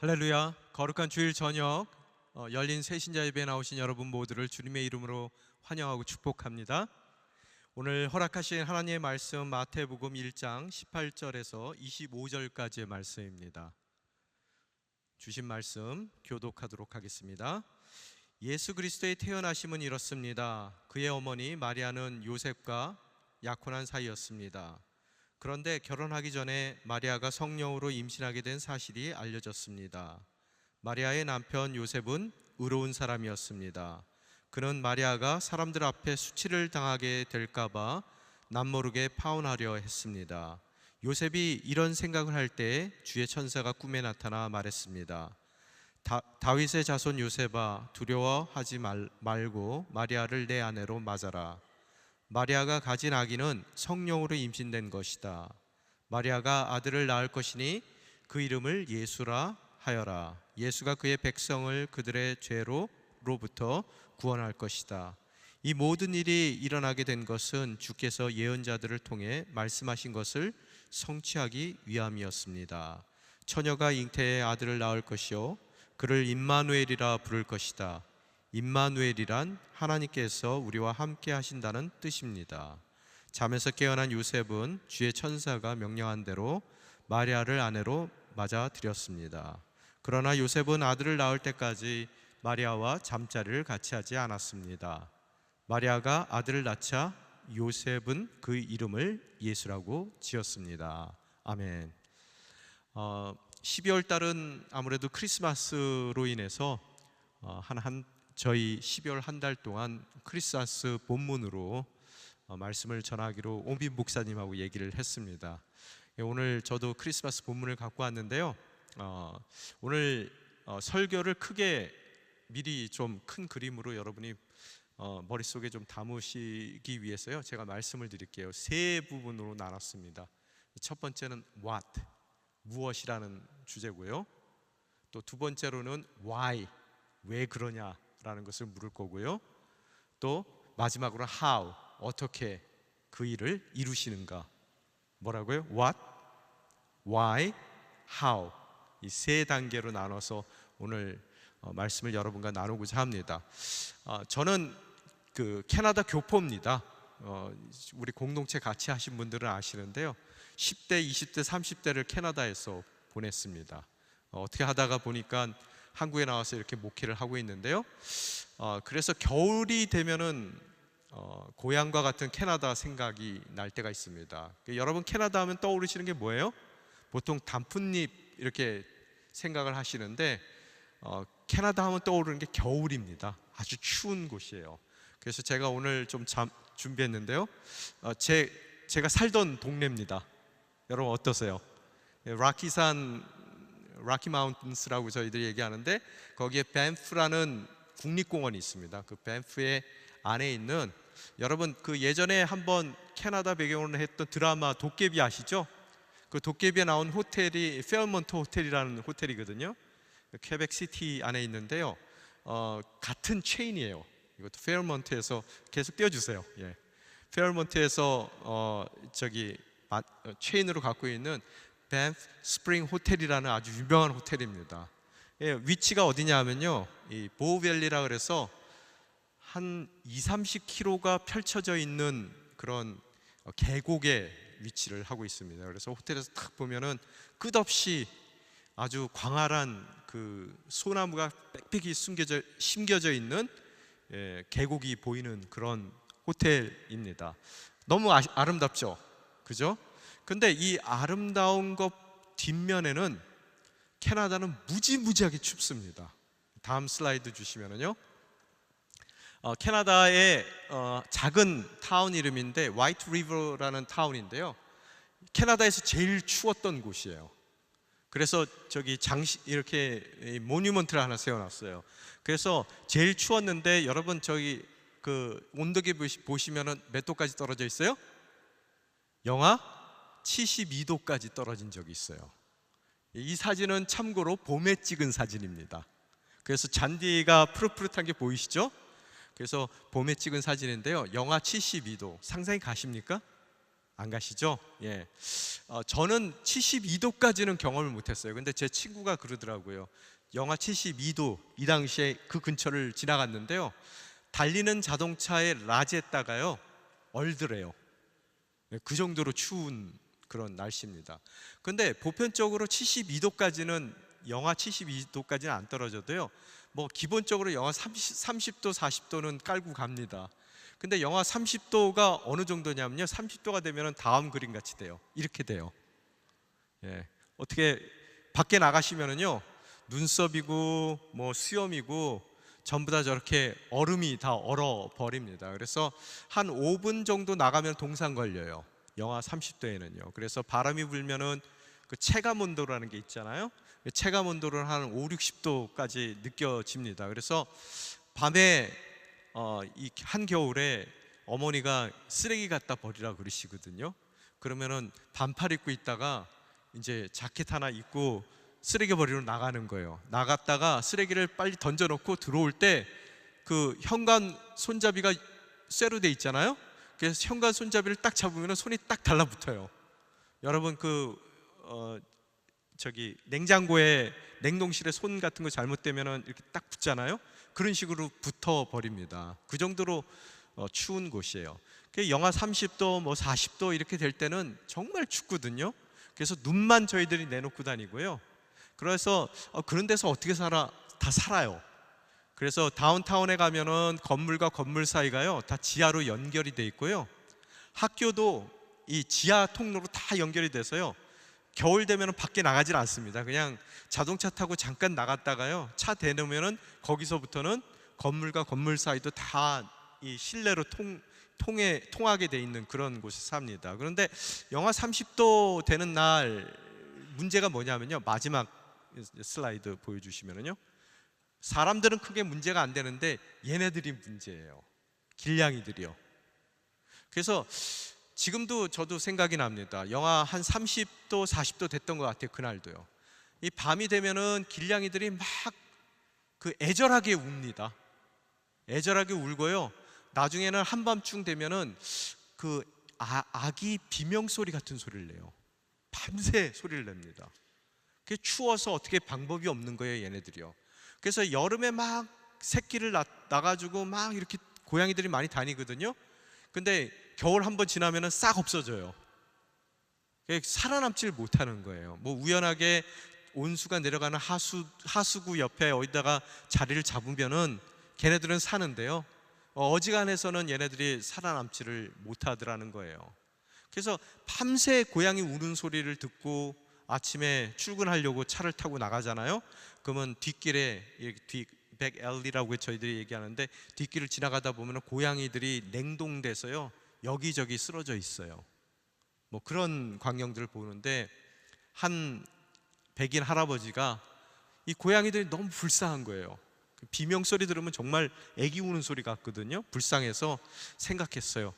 할렐루야. 거룩한 주일 저녁 열린 새신자 예배에 나오신 여러분 모두를 주님의 이름으로 환영하고 축복합니다. 오늘 허락하신 하나님의 말씀 마태복음 1장 18절에서 25절까지의 말씀입니다. 주신 말씀 교독하도록 하겠습니다. 예수 그리스도의 태어나심은 이렇습니다. 그의 어머니 마리아는 요셉과 약혼한 사이였습니다. 그런데 결혼하기 전에 마리아가 성령으로 임신하게 된 사실이 알려졌습니다. 마리아의 남편 요셉은 의로운 사람이었습니다. 그는 마리아가 사람들 앞에 수치를 당하게 될까봐 남모르게 파혼하려 했습니다. 요셉이 이런 생각을 할 때 주의 천사가 꿈에 나타나 말했습니다. 다윗의 자손 요셉아, 두려워하지 말고 마리아를 내 아내로 맞아라. 마리아가 가진 아기는 성령으로 임신된 것이다. 마리아가 아들을 낳을 것이니 그 이름을 예수라 하여라. 예수가 그의 백성을 그들의 죄로부터 구원할 것이다. 이 모든 일이 일어나게 된 것은 주께서 예언자들을 통해 말씀하신 것을 성취하기 위함이었습니다. 처녀가 잉태의 아들을 낳을 것이요 그를 임마누엘이라 부를 것이다. 임마누엘이란 하나님께서 우리와 함께 하신다는 뜻입니다. 잠에서 깨어난 요셉은 주의 천사가 명령한 대로 마리아를 아내로 맞아들였습니다. 그러나 요셉은 아들을 낳을 때까지 마리아와 잠자리를 같이 하지 않았습니다. 마리아가 아들을 낳자 요셉은 그 이름을 예수라고 지었습니다. 아멘. 12월 달은 아무래도 크리스마스로 인해서 저희 12월 한 달 동안 크리스마스 본문으로 말씀을 전하기로 오빈 목사님하고 얘기를 했습니다. 오늘 저도 크리스마스 본문을 갖고 왔는데요. 오늘 설교를 크게 미리 좀 큰 그림으로 여러분이 머릿속에 좀 담으시기 위해서요, 제가 말씀을 드릴게요. 세 부분으로 나눴습니다. 첫 번째는 what, 무엇이라는 주제고요. 또 두 번째로는 why, 왜 그러냐라는 것을 물을 거고요. 또 마지막으로 how, 어떻게 그 일을 이루시는가. 뭐라고요? what, why, how, 이 세 단계로 나눠서 오늘 말씀을 여러분과 나누고자 합니다. 저는 그 캐나다 교포입니다. 우리 공동체 같이 하신 분들은 아시는데요, 10대, 20대, 30대를 캐나다에서 보냈습니다. 어떻게 하다가 보니까 한국에 나와서 이렇게 목회를 하고 있는데요. 그래서 겨울이 되면은 고향과 같은 캐나다 생각이 날 때가 있습니다. 여러분 캐나다 하면 떠오르시는 게 뭐예요? 보통 단풍잎 이렇게 생각을 하시는데 캐나다 하면 떠오르는 게 겨울입니다. 아주 추운 곳이에요. 그래서 제가 오늘 좀 준비했는데요. 제가 살던 동네입니다. 여러분 어떠세요? 라키 마운틴스라고 저희들이 얘기하는데, 거기에 밴프라는 국립공원이 있습니다. 그 밴프의 안에 있는, 여러분 그 예전에 한번 캐나다 배경으로 했던 드라마 도깨비 아시죠? 그 도깨비에 나온 호텔이 페어몬트 호텔이라는 호텔이거든요. 퀘벡 시티 안에 있는데요. 같은 체인이에요. 이것도 페어몬트에서 계속 띄워주세요. 예. 페어몬트에서 체인으로 갖고 있는 밴프 스프링 호텔이라는 아주 유명한 호텔입니다. 예, 위치가 어디냐 하면요, 이 보우밸리라 그래서 한 20-30km가 펼쳐져 있는 그런 계곡에 위치를 하고 있습니다. 그래서 호텔에서 딱 보면은 끝없이 아주 광활한 그 소나무가 빽빽이 심겨져 있는 계곡이 보이는 그런 호텔입니다. 너무 아름답죠? 그죠? 근데 이 아름다운 것 뒷면에는 캐나다는 무지무지하게 춥습니다. 다음 슬라이드 주시면은요, 캐나다의 작은 타운 이름인데 화이트 리버라는 타운인데요, 캐나다에서 제일 추웠던 곳이에요. 그래서 이렇게 모뉴먼트를 하나 세워놨어요. 그래서 제일 추웠는데, 여러분 저기 그 온도계 보시면은 몇 도까지 떨어져 있어요? 영하 72도까지 떨어진 적이 있어요. 이 사진은 참고로 봄에 찍은 사진입니다. 그래서 잔디가 푸릇푸릇한 게 보이시죠? 그래서 봄에 찍은 사진인데요, 영하 72도 상상이 가십니까? 안 가시죠? 예. 저는 72도까지는 경험을 못했어요. 근데 제 친구가 그러더라고요. 영하 72도 이 당시에 그 근처를 지나갔는데요. 달리는 자동차에 라지에다가요 얼더래요. 네, 그 정도로 추운 그런 날씨입니다. 근데 보편적으로 72도까지는 영하 72도까지는 안 떨어져도요. 뭐 기본적으로 영하 30도, 40도는 깔고 갑니다. 근데 영하 30도가 어느 정도냐면요. 30도가 되면 다음 그림 같이 돼요. 이렇게 돼요. 예. 어떻게 밖에 나가시면은요. 눈썹이고 뭐 수염이고 전부 다 저렇게 얼음이 다 얼어 버립니다. 그래서 한 5분 정도 나가면 동상 걸려요. 영하 30도에는요. 그래서 바람이 불면은 그 체감 온도라는 게 있잖아요. 체감 온도는 한 5, 60도까지 느껴집니다. 그래서 밤에 이 한겨울에 어머니가 쓰레기 갖다 버리라 그러시거든요. 그러면은 반팔 입고 있다가 이제 자켓 하나 입고 쓰레기 버리러 나가는 거예요. 나갔다가 쓰레기를 빨리 던져놓고 들어올 때 그 현관 손잡이가 쇠로 돼 있잖아요. 그래서 현관 손잡이를 딱 잡으면 손이 딱 달라붙어요. 여러분 저기 냉장고에 냉동실에 손 같은 거 잘못되면 이렇게 딱 붙잖아요. 그런 식으로 붙어 버립니다. 그 정도로 추운 곳이에요. 영하 30도 뭐 40도 이렇게 될 때는 정말 춥거든요. 그래서 눈만 저희들이 내놓고 다니고요. 그래서 그런 데서 어떻게 살아? 다 살아요. 그래서 다운타운에 가면은 건물과 건물 사이가요 다 지하로 연결이 돼 있고요. 학교도 이 지하 통로로 다 연결이 돼서요. 겨울 되면 밖에 나가질 않습니다. 그냥 자동차 타고 잠깐 나갔다가요 차 대놓으면은 거기서부터는 건물과 건물 사이도 다 이 실내로 통하게 돼 있는 그런 곳에 삽니다. 그런데 영하 30도 되는 날 문제가 뭐냐면요. 마지막 슬라이드 보여주시면은요. 사람들은 크게 문제가 안 되는데 얘네들이 문제예요. 길냥이들이요. 그래서 지금도 저도 생각이 납니다. 영하 한 30도, 40도 됐던 것 같아요. 그날도요. 이 밤이 되면은 길냥이들이 막 그 애절하게 웁니다. 애절하게 울고요. 나중에는 한밤중 되면은 그 아기 비명소리 같은 소리를 내요. 밤새 소리를 냅니다. 그게 추워서 어떻게 방법이 없는 거예요, 얘네들이요. 그래서 여름에 막 새끼를 낳아가지고 막 이렇게 고양이들이 많이 다니거든요. 근데 겨울 한번 지나면은 싹 없어져요. 살아남지를 못하는 거예요. 뭐 우연하게 온수가 내려가는 하수구 옆에 어디다가 자리를 잡으면은 걔네들은 사는데요. 어지간해서는 얘네들이 살아남지를 못하더라는 거예요. 그래서 밤새 고양이 우는 소리를 듣고 아침에 출근하려고 차를 타고 나가잖아요. 그러면 뒷길에 백앨리라고 저희들이 얘기하는데 뒷길을 지나가다 보면 고양이들이 냉동돼서요 여기저기 쓰러져 있어요. 뭐 그런 광경들을 보는데 한 백인 할아버지가 이 고양이들이 너무 불쌍한 거예요. 비명소리 들으면 정말 애기 우는 소리 같거든요. 불쌍해서 생각했어요.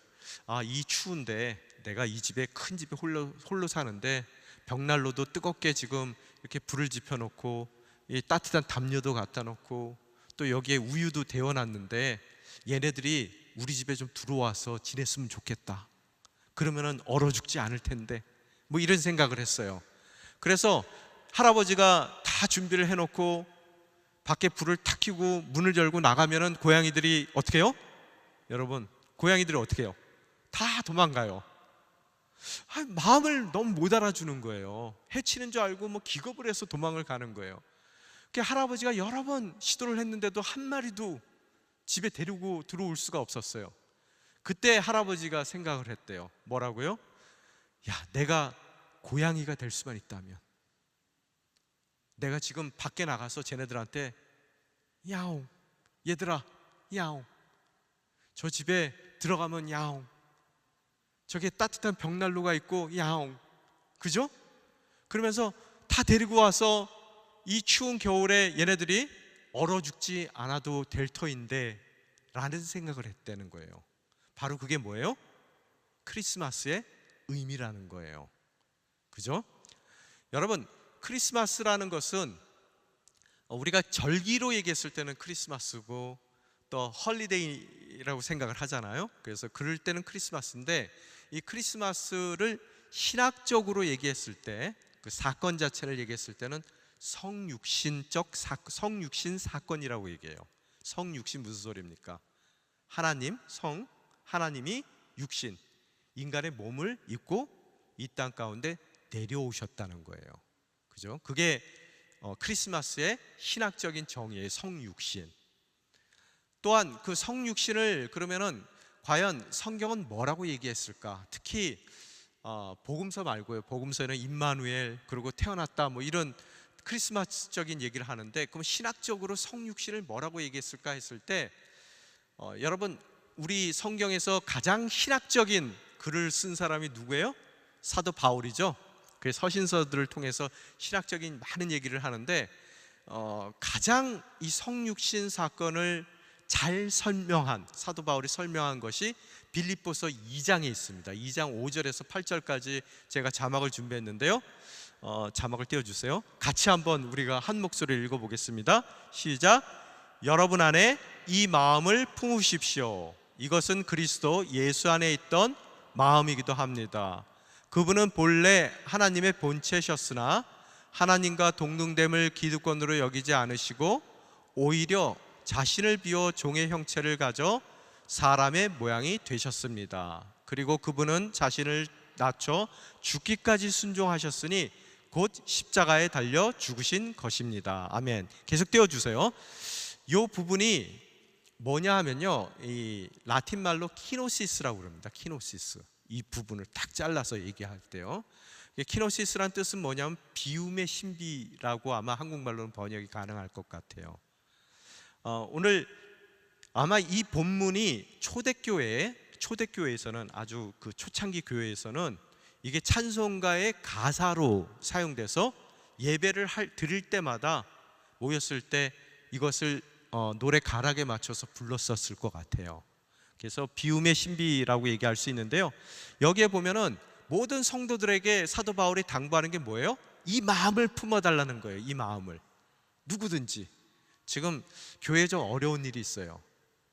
이 추운데 내가 이 집에 큰 집에 홀로 사는데 벽난로도 뜨겁게 지금 이렇게 불을 지펴놓고 이 따뜻한 담요도 갖다 놓고 또 여기에 우유도 데워놨는데 얘네들이 우리 집에 좀 들어와서 지냈으면 좋겠다. 그러면은 얼어 죽지 않을 텐데 뭐 이런 생각을 했어요. 그래서 할아버지가 다 준비를 해놓고 밖에 불을 탁 켜고 문을 열고 나가면은 고양이들이 어떻게 해요? 여러분 고양이들이 어떻게 해요? 다 도망가요. 마음을 너무 못 알아주는 거예요. 해치는 줄 알고 뭐 기겁을 해서 도망을 가는 거예요. 할아버지가 여러 번 시도를 했는데도 한 마리도 집에 데리고 들어올 수가 없었어요. 그때 할아버지가 생각을 했대요. 뭐라고요? 야, 내가 고양이가 될 수만 있다면 내가 지금 밖에 나가서 쟤네들한테 야옹, 얘들아 야옹, 저 집에 들어가면 야옹, 저게 따뜻한 벽난로가 있고 야옹, 그죠? 그러면서 다 데리고 와서 이 추운 겨울에 얘네들이 얼어 죽지 않아도 될 터인데 라는 생각을 했다는 거예요. 바로 그게 뭐예요? 크리스마스의 의미라는 거예요. 그죠? 여러분 크리스마스라는 것은 우리가 절기로 얘기했을 때는 크리스마스고 또 헐리데이 성육신이라고 생각을 하잖아요. 그래서 그럴 때는 크리스마스인데, 이 크리스마스를 신학적으로 얘기했을 때, 그 사건 자체를 얘기했을 때는 성육신 사건이라고 얘기해요. 성육신 무슨 소리입니까? 하나님, 하나님이 육신, 인간의 몸을 입고 이 땅 가운데 내려오셨다는 거예요. 그죠? 그게 크리스마스의 신학적인 정의의 성육신. 또한 그 성육신을 그러면은 과연 성경은 뭐라고 얘기했을까? 특히 복음서 말고요. 복음서에는 임마누엘, 그리고 태어났다, 뭐 이런 크리스마스적인 얘기를 하는데, 그럼 신학적으로 성육신을 뭐라고 얘기했을까 했을 때, 여러분, 우리 성경에서 가장 신학적인 글을 쓴 사람이 누구예요? 사도 바울이죠. 그 서신서들을 통해서 신학적인 많은 얘기를 하는데, 가장 이 성육신 사건을 잘 설명한, 사도 바울이 설명한 것이 빌립보서 2장에 있습니다. 2장 5절에서 8절까지 제가 자막을 준비했는데요. 자막을 띄워주세요. 같이 한번 우리가 한 목소리를 읽어보겠습니다. 시작. 여러분 안에 이 마음을 품으십시오. 이것은 그리스도 예수 안에 있던 마음이기도 합니다. 그분은 본래 하나님의 본체셨으나 하나님과 동등됨을 기득권으로 여기지 않으시고 오히려 자신을 비워 종의 형체를 가져 사람의 모양이 되셨습니다. 그리고 그분은 자신을 낮춰 죽기까지 순종하셨으니 곧 십자가에 달려 죽으신 것입니다. 아멘. 계속 띄워주세요. 이 부분이 뭐냐 하면요, 이 라틴 말로 키노시스라고 그럽니다. 키노시스. 이 부분을 딱 잘라서 얘기할 때요, 키노시스란 뜻은 뭐냐면 비움의 신비라고 아마 한국말로는 번역이 가능할 것 같아요. 오늘 아마 이 본문이 초대교회에서는, 아주 그 초창기 교회에서는 이게 찬송가의 가사로 사용돼서 예배를 드릴 때마다 모였을 때 이것을 노래 가락에 맞춰서 불렀었을 것 같아요. 그래서 비움의 신비라고 얘기할 수 있는데요, 여기에 보면은 모든 성도들에게 사도 바울이 당부하는 게 뭐예요? 이 마음을 품어달라는 거예요. 이 마음을. 누구든지 지금 교회에 좀 어려운 일이 있어요.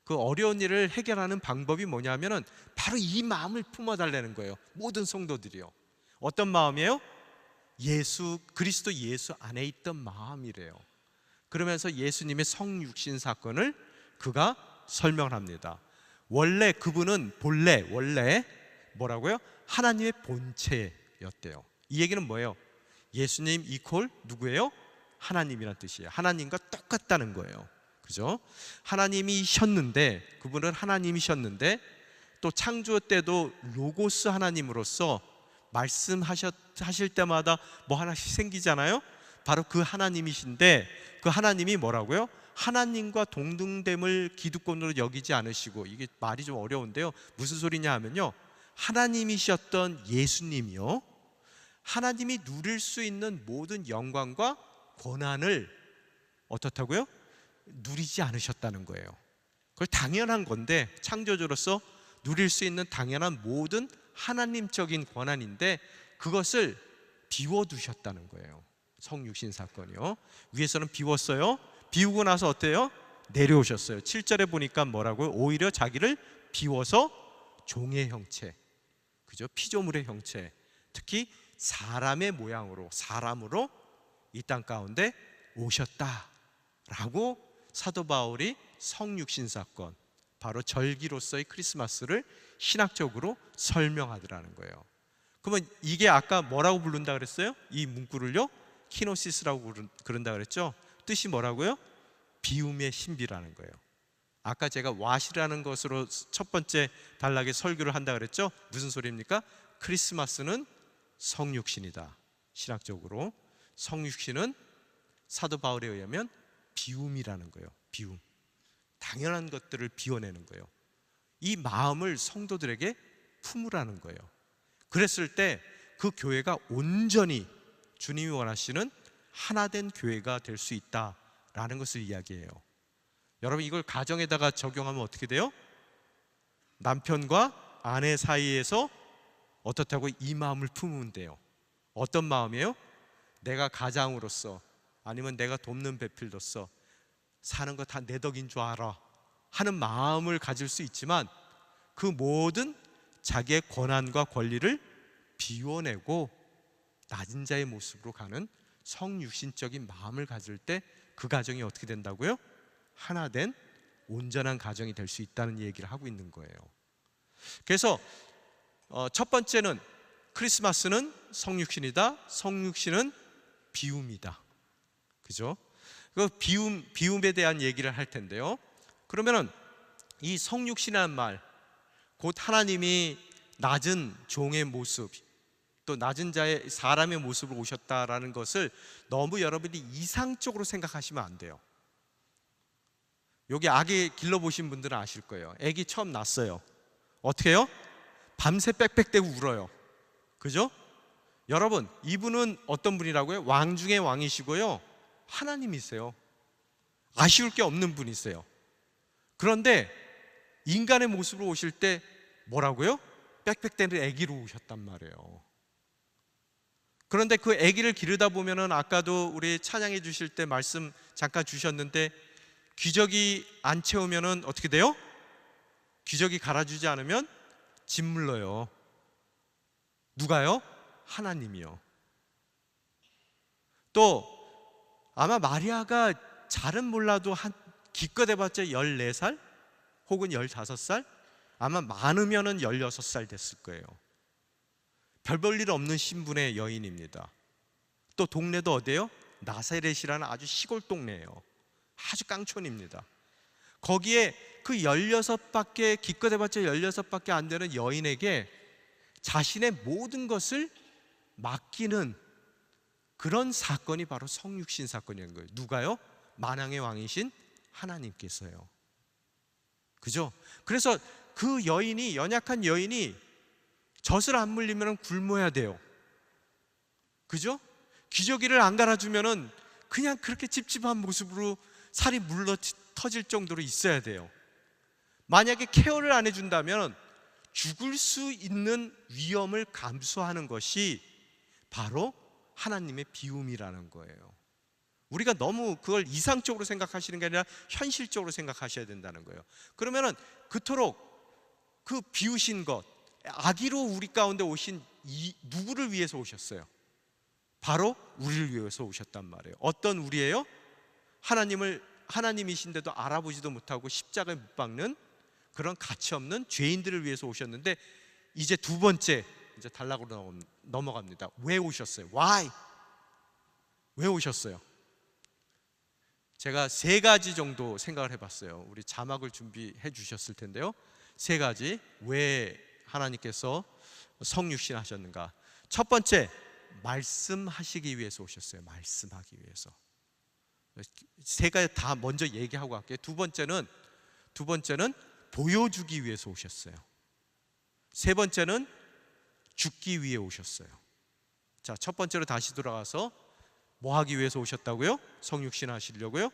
그 어려운 일을 해결하는 방법이 뭐냐면은 바로 이 마음을 품어달라는 거예요. 모든 성도들이요. 어떤 마음이에요? 그리스도 예수 안에 있던 마음이래요. 그러면서 예수님의 성육신 사건을 그가 설명합니다. 원래 그분은 원래 뭐라고요? 하나님의 본체였대요. 이 얘기는 뭐예요? 예수님 이퀄 누구예요? 하나님이란 뜻이에요. 하나님과 똑같다는 거예요. 그죠? 그분은 하나님이셨는데 또 창조 때도 로고스 하나님으로서 말씀하실 때마다 뭐 하나씩 생기잖아요. 바로 그 하나님이신데, 그 하나님이 뭐라고요? 하나님과 동등됨을 기득권으로 여기지 않으시고, 이게 말이 좀 어려운데요, 무슨 소리냐 하면요, 하나님이셨던 예수님이요, 하나님이 누릴 수 있는 모든 영광과 권한을 어떻다고요? 누리지 않으셨다는 거예요. 그걸 당연한 건데, 창조주로서 누릴 수 있는 당연한 모든 하나님적인 권한인데 그것을 비워두셨다는 거예요. 성육신 사건이요. 위에서는 비웠어요. 비우고 나서 어때요? 내려오셨어요. 7절에 보니까 뭐라고요? 오히려 자기를 비워서 종의 형체, 그죠? 피조물의 형체, 특히 사람의 모양으로, 사람으로 이 땅 가운데 오셨다라고 사도 바울이 성육신 사건, 바로 절기로서의 크리스마스를 신학적으로 설명하더라는 거예요. 그러면 이게 아까 뭐라고 부른다 그랬어요? 이 문구를요, 키노시스라고 그런다 그랬죠? 뜻이 뭐라고요? 비움의 신비라는 거예요. 아까 제가 왓이라는 것으로 첫 번째 단락에 설교를 한다 그랬죠? 무슨 소리입니까? 크리스마스는 성육신이다. 신학적으로 성육신은 사도 바울에 의하면 비움이라는 거예요. 비움, 당연한 것들을 비워내는 거예요. 이 마음을 성도들에게 품으라는 거예요. 그랬을 때 그 교회가 온전히 주님이 원하시는 하나된 교회가 될 수 있다라는 것을 이야기해요. 여러분, 이걸 가정에다가 적용하면 어떻게 돼요? 남편과 아내 사이에서 어떻다고 이 마음을 품으면 돼요. 어떤 마음이에요? 내가 가장으로서, 아니면 내가 돕는 배필로서 사는 거 다 내 덕인 줄 알아. 하는 마음을 가질 수 있지만 그 모든 자기의 권한과 권리를 비워내고 낮은 자의 모습으로 가는 성육신적인 마음을 가질 때 그 가정이 어떻게 된다고요? 하나된 온전한 가정이 될 수 있다는 얘기를 하고 있는 거예요. 그래서 첫 번째는 크리스마스는 성육신이다. 성육신은 비움이다. 그죠? 그 비움에 대한 얘기를 할 텐데요. 그러면은 이 성육신이라는 말, 곧 하나님이 낮은 종의 모습, 또 낮은 자의 사람의 모습으로 오셨다라는 것을 너무 여러분이 이상적으로 생각하시면 안 돼요. 여기 아기 길러보신 분들은 아실 거예요. 아기 처음 낳았어요. 어떻게 해요? 밤새 빽빽대고 울어요. 그죠? 여러분, 이분은 어떤 분이라고요? 왕 중에 왕이시고요, 하나님이세요. 아쉬울 게 없는 분이세요. 그런데 인간의 모습으로 오실 때 뭐라고요? 빽빽대는 아기로 오셨단 말이에요. 그런데 그 아기를 기르다 보면은 아까도 우리 찬양해 주실 때 말씀 잠깐 주셨는데, 기저귀 안 채우면은 어떻게 돼요? 기저귀 갈아주지 않으면 짓물러요. 누가요? 하나님이요. 또 아마 마리아가 잘은 몰라도 기껏 해봤자 14살 혹은 15살, 아마 많으면은 16살 됐을 거예요. 별 볼 일 없는 신분의 여인입니다. 또 동네도 어디예요? 나사렛이라는 아주 시골 동네예요. 아주 깡촌입니다. 거기에 그 16밖에, 기껏 해봤자 16밖에 안 되는 여인에게 자신의 모든 것을 맡기는 그런 사건이 바로 성육신 사건이라는 거예요. 누가요? 만왕의 왕이신 하나님께서요. 그죠? 그래서 그 여인이, 연약한 여인이 젖을 안 물리면 굶어야 돼요. 그죠? 기저귀를 안 갈아주면 그냥 그렇게 찝찝한 모습으로 살이 물러 터질 정도로 있어야 돼요. 만약에 케어를 안 해준다면 죽을 수 있는 위험을 감수하는 것이 바로 하나님의 비움이라는 거예요. 우리가 너무 그걸 이상적으로 생각하시는 게 아니라 현실적으로 생각하셔야 된다는 거예요. 그러면은 그토록 그 비우신 것, 아기로 우리 가운데 오신 누구를 위해서 오셨어요? 바로 우리를 위해서 오셨단 말이에요. 어떤 우리예요? 하나님이신데도 알아보지도 못하고 십자가에 못 박는 그런 가치 없는 죄인들을 위해서 오셨는데, 이제 두 번째, 이제 단락으로 넘어갑니다. 왜 오셨어요? Why? 왜 오셨어요? 제가 세 가지 정도 생각을 해봤어요. 우리 자막을 준비해 주셨을 텐데요. 세 가지, 왜 하나님께서 성육신 하셨는가. 첫 번째, 말씀하시기 위해서 오셨어요. 말씀하기 위해서. 세 가지 다 먼저 얘기하고 갈게요. 두 번째는 보여주기 위해서 오셨어요. 세 번째는 죽기 위해 오셨어요. 자, 첫 번째로 다시 돌아가서 뭐 하기 위해서 오셨다고요? 성육신 하시려고요?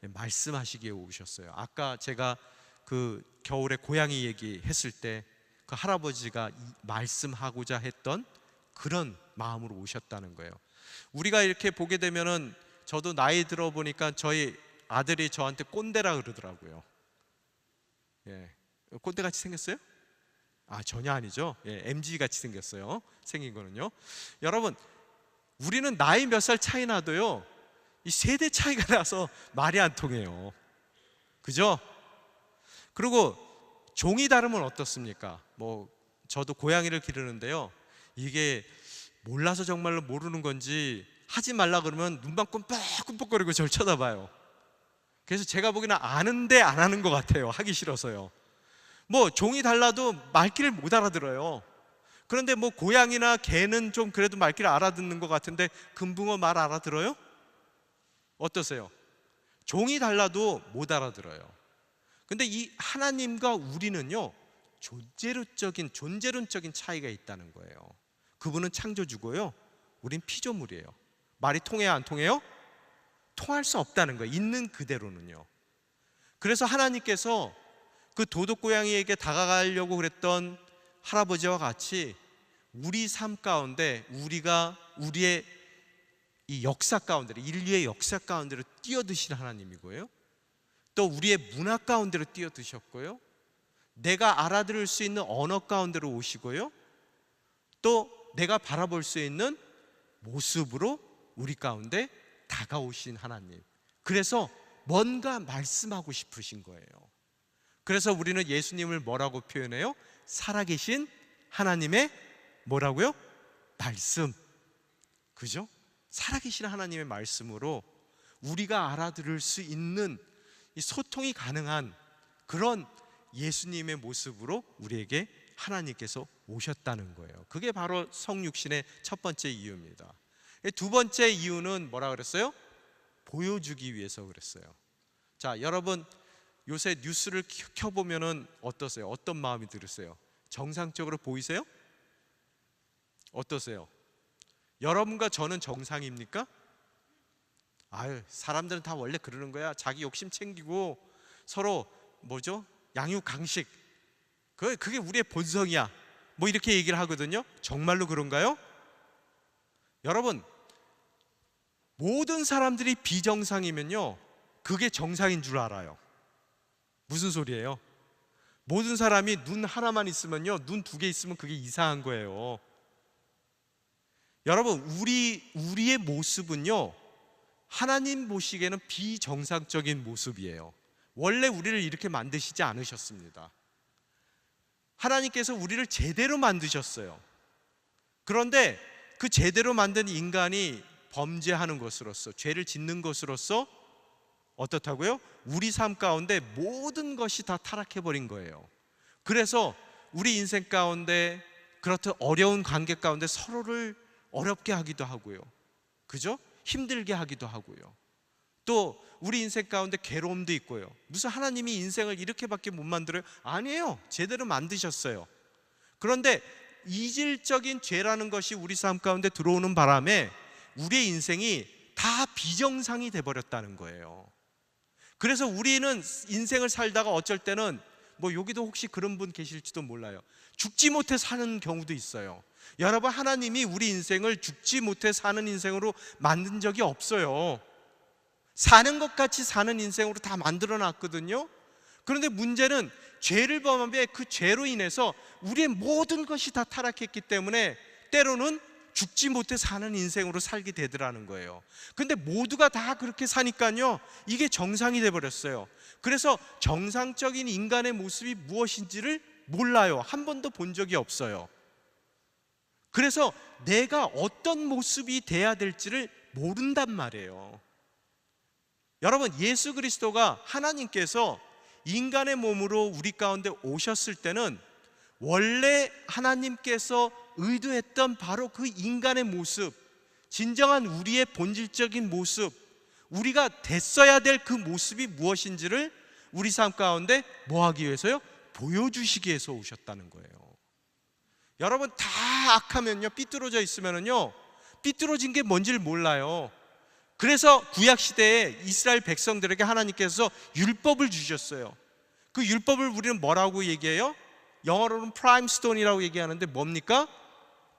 네, 말씀하시기 위해 오셨어요. 아까 제가 그 겨울에 고양이 얘기했을 때 그 할아버지가 말씀하고자 했던 그런 마음으로 오셨다는 거예요. 우리가 이렇게 보게 되면은, 저도 나이 들어 보니까 저희 아들이 저한테 꼰대라 그러더라고요. 예, 꼰대같이 생겼어요? 아, 전혀 아니죠. 예, MG같이 생겼어요. 생긴 거는요. 여러분, 우리는 나이 몇 살 차이 나도요, 이 세대 차이가 나서 말이 안 통해요. 그죠? 그리고 종이 다르면 어떻습니까? 뭐 저도 고양이를 기르는데요, 이게 몰라서 정말로 모르는 건지 하지 말라 그러면 눈만 끔뻑끔뻑거리고 저를 쳐다봐요. 그래서 제가 보기에는 아는데 안 하는 것 같아요. 하기 싫어서요. 뭐 종이 달라도 말귀를 못 알아들어요. 그런데 뭐 고양이나 개는 좀 그래도 말귀를 알아듣는 것 같은데, 금붕어 말 알아들어요? 어떠세요? 종이 달라도 못 알아들어요. 근데 이 하나님과 우리는요, 존재론적인 차이가 있다는 거예요. 그분은 창조주고요, 우린 피조물이에요. 말이 통해요, 안 통해요? 통할 수 없다는 거예요. 있는 그대로는요. 그래서 하나님께서 그 도둑고양이에게 다가가려고 그랬던 할아버지와 같이 우리 삶 가운데, 우리의 이 역사 가운데, 인류의 역사 가운데로 뛰어드신 하나님이고요, 또 우리의 문화 가운데로 뛰어드셨고요, 내가 알아들을 수 있는 언어 가운데로 오시고요, 또 내가 바라볼 수 있는 모습으로 우리 가운데 다가오신 하나님. 그래서 뭔가 말씀하고 싶으신 거예요. 그래서 우리는 예수님을 뭐라고 표현해요? 살아계신 하나님의 뭐라고요? 말씀. 그죠? 살아계신 하나님의 말씀으로 우리가 알아들을 수 있는 이 소통이 가능한 그런 예수님의 모습으로 우리에게 하나님께서 오셨다는 거예요. 그게 바로 성육신의 첫 번째 이유입니다. 두 번째 이유는 뭐라 그랬어요? 보여주기 위해서 그랬어요. 자, 여러분 요새 뉴스를 켜보면은 어떠세요? 어떤 마음이 들으세요? 정상적으로 보이세요? 어떠세요? 여러분과 저는 정상입니까? 아유, 사람들은 다 원래 그러는 거야. 자기 욕심 챙기고 서로 뭐죠? 양육 강식. 그게 우리의 본성이야. 뭐 이렇게 얘기를 하거든요. 정말로 그런가요? 여러분, 모든 사람들이 비정상이면요, 그게 정상인 줄 알아요. 무슨 소리예요? 모든 사람이 눈 하나만 있으면요, 눈 두 개 있으면 그게 이상한 거예요. 여러분, 우리의 모습은요, 하나님 보시기에는 비정상적인 모습이에요. 원래 우리를 이렇게 만드시지 않으셨습니다. 하나님께서 우리를 제대로 만드셨어요. 그런데 그 제대로 만든 인간이 범죄하는 것으로서, 죄를 짓는 것으로서 어떻다고요? 우리 삶 가운데 모든 것이 다 타락해버린 거예요. 그래서 우리 인생 가운데 그렇듯 어려운 관계 가운데 서로를 어렵게 하기도 하고요, 그죠? 힘들게 하기도 하고요, 또 우리 인생 가운데 괴로움도 있고요. 무슨 하나님이 인생을 이렇게밖에 못 만들어요? 아니에요. 제대로 만드셨어요. 그런데 이질적인 죄라는 것이 우리 삶 가운데 들어오는 바람에 우리의 인생이 다 비정상이 돼버렸다는 거예요. 그래서 우리는 인생을 살다가 어쩔 때는 뭐 여기도 혹시 그런 분 계실지도 몰라요. 죽지 못해 사는 경우도 있어요. 여러분, 하나님이 우리 인생을 죽지 못해 사는 인생으로 만든 적이 없어요. 사는 것 같이 사는 인생으로 다 만들어 놨거든요. 그런데 문제는 죄를 범하며 그 죄로 인해서 우리의 모든 것이 다 타락했기 때문에 때로는 죽지 못해 사는 인생으로 살게 되더라는 거예요. 근데 모두가 다 그렇게 사니까요, 이게 정상이 돼버렸어요. 그래서 정상적인 인간의 모습이 무엇인지를 몰라요. 한 번도 본 적이 없어요. 그래서 내가 어떤 모습이 돼야 될지를 모른단 말이에요. 여러분, 예수 그리스도가 하나님께서 인간의 몸으로 우리 가운데 오셨을 때는 원래 하나님께서 의도했던 바로 그 인간의 모습, 진정한 우리의 본질적인 모습, 우리가 됐어야 될 그 모습이 무엇인지를 우리 삶 가운데 뭐 하기 위해서요? 보여주시기 위해서 오셨다는 거예요. 여러분, 다 악하면요, 삐뚤어져 있으면요, 삐뚤어진 게 뭔지를 몰라요. 그래서 구약시대에 이스라엘 백성들에게 하나님께서 율법을 주셨어요. 그 율법을 우리는 뭐라고 얘기해요? 영어로는 프라임스톤이라고 얘기하는데 뭡니까?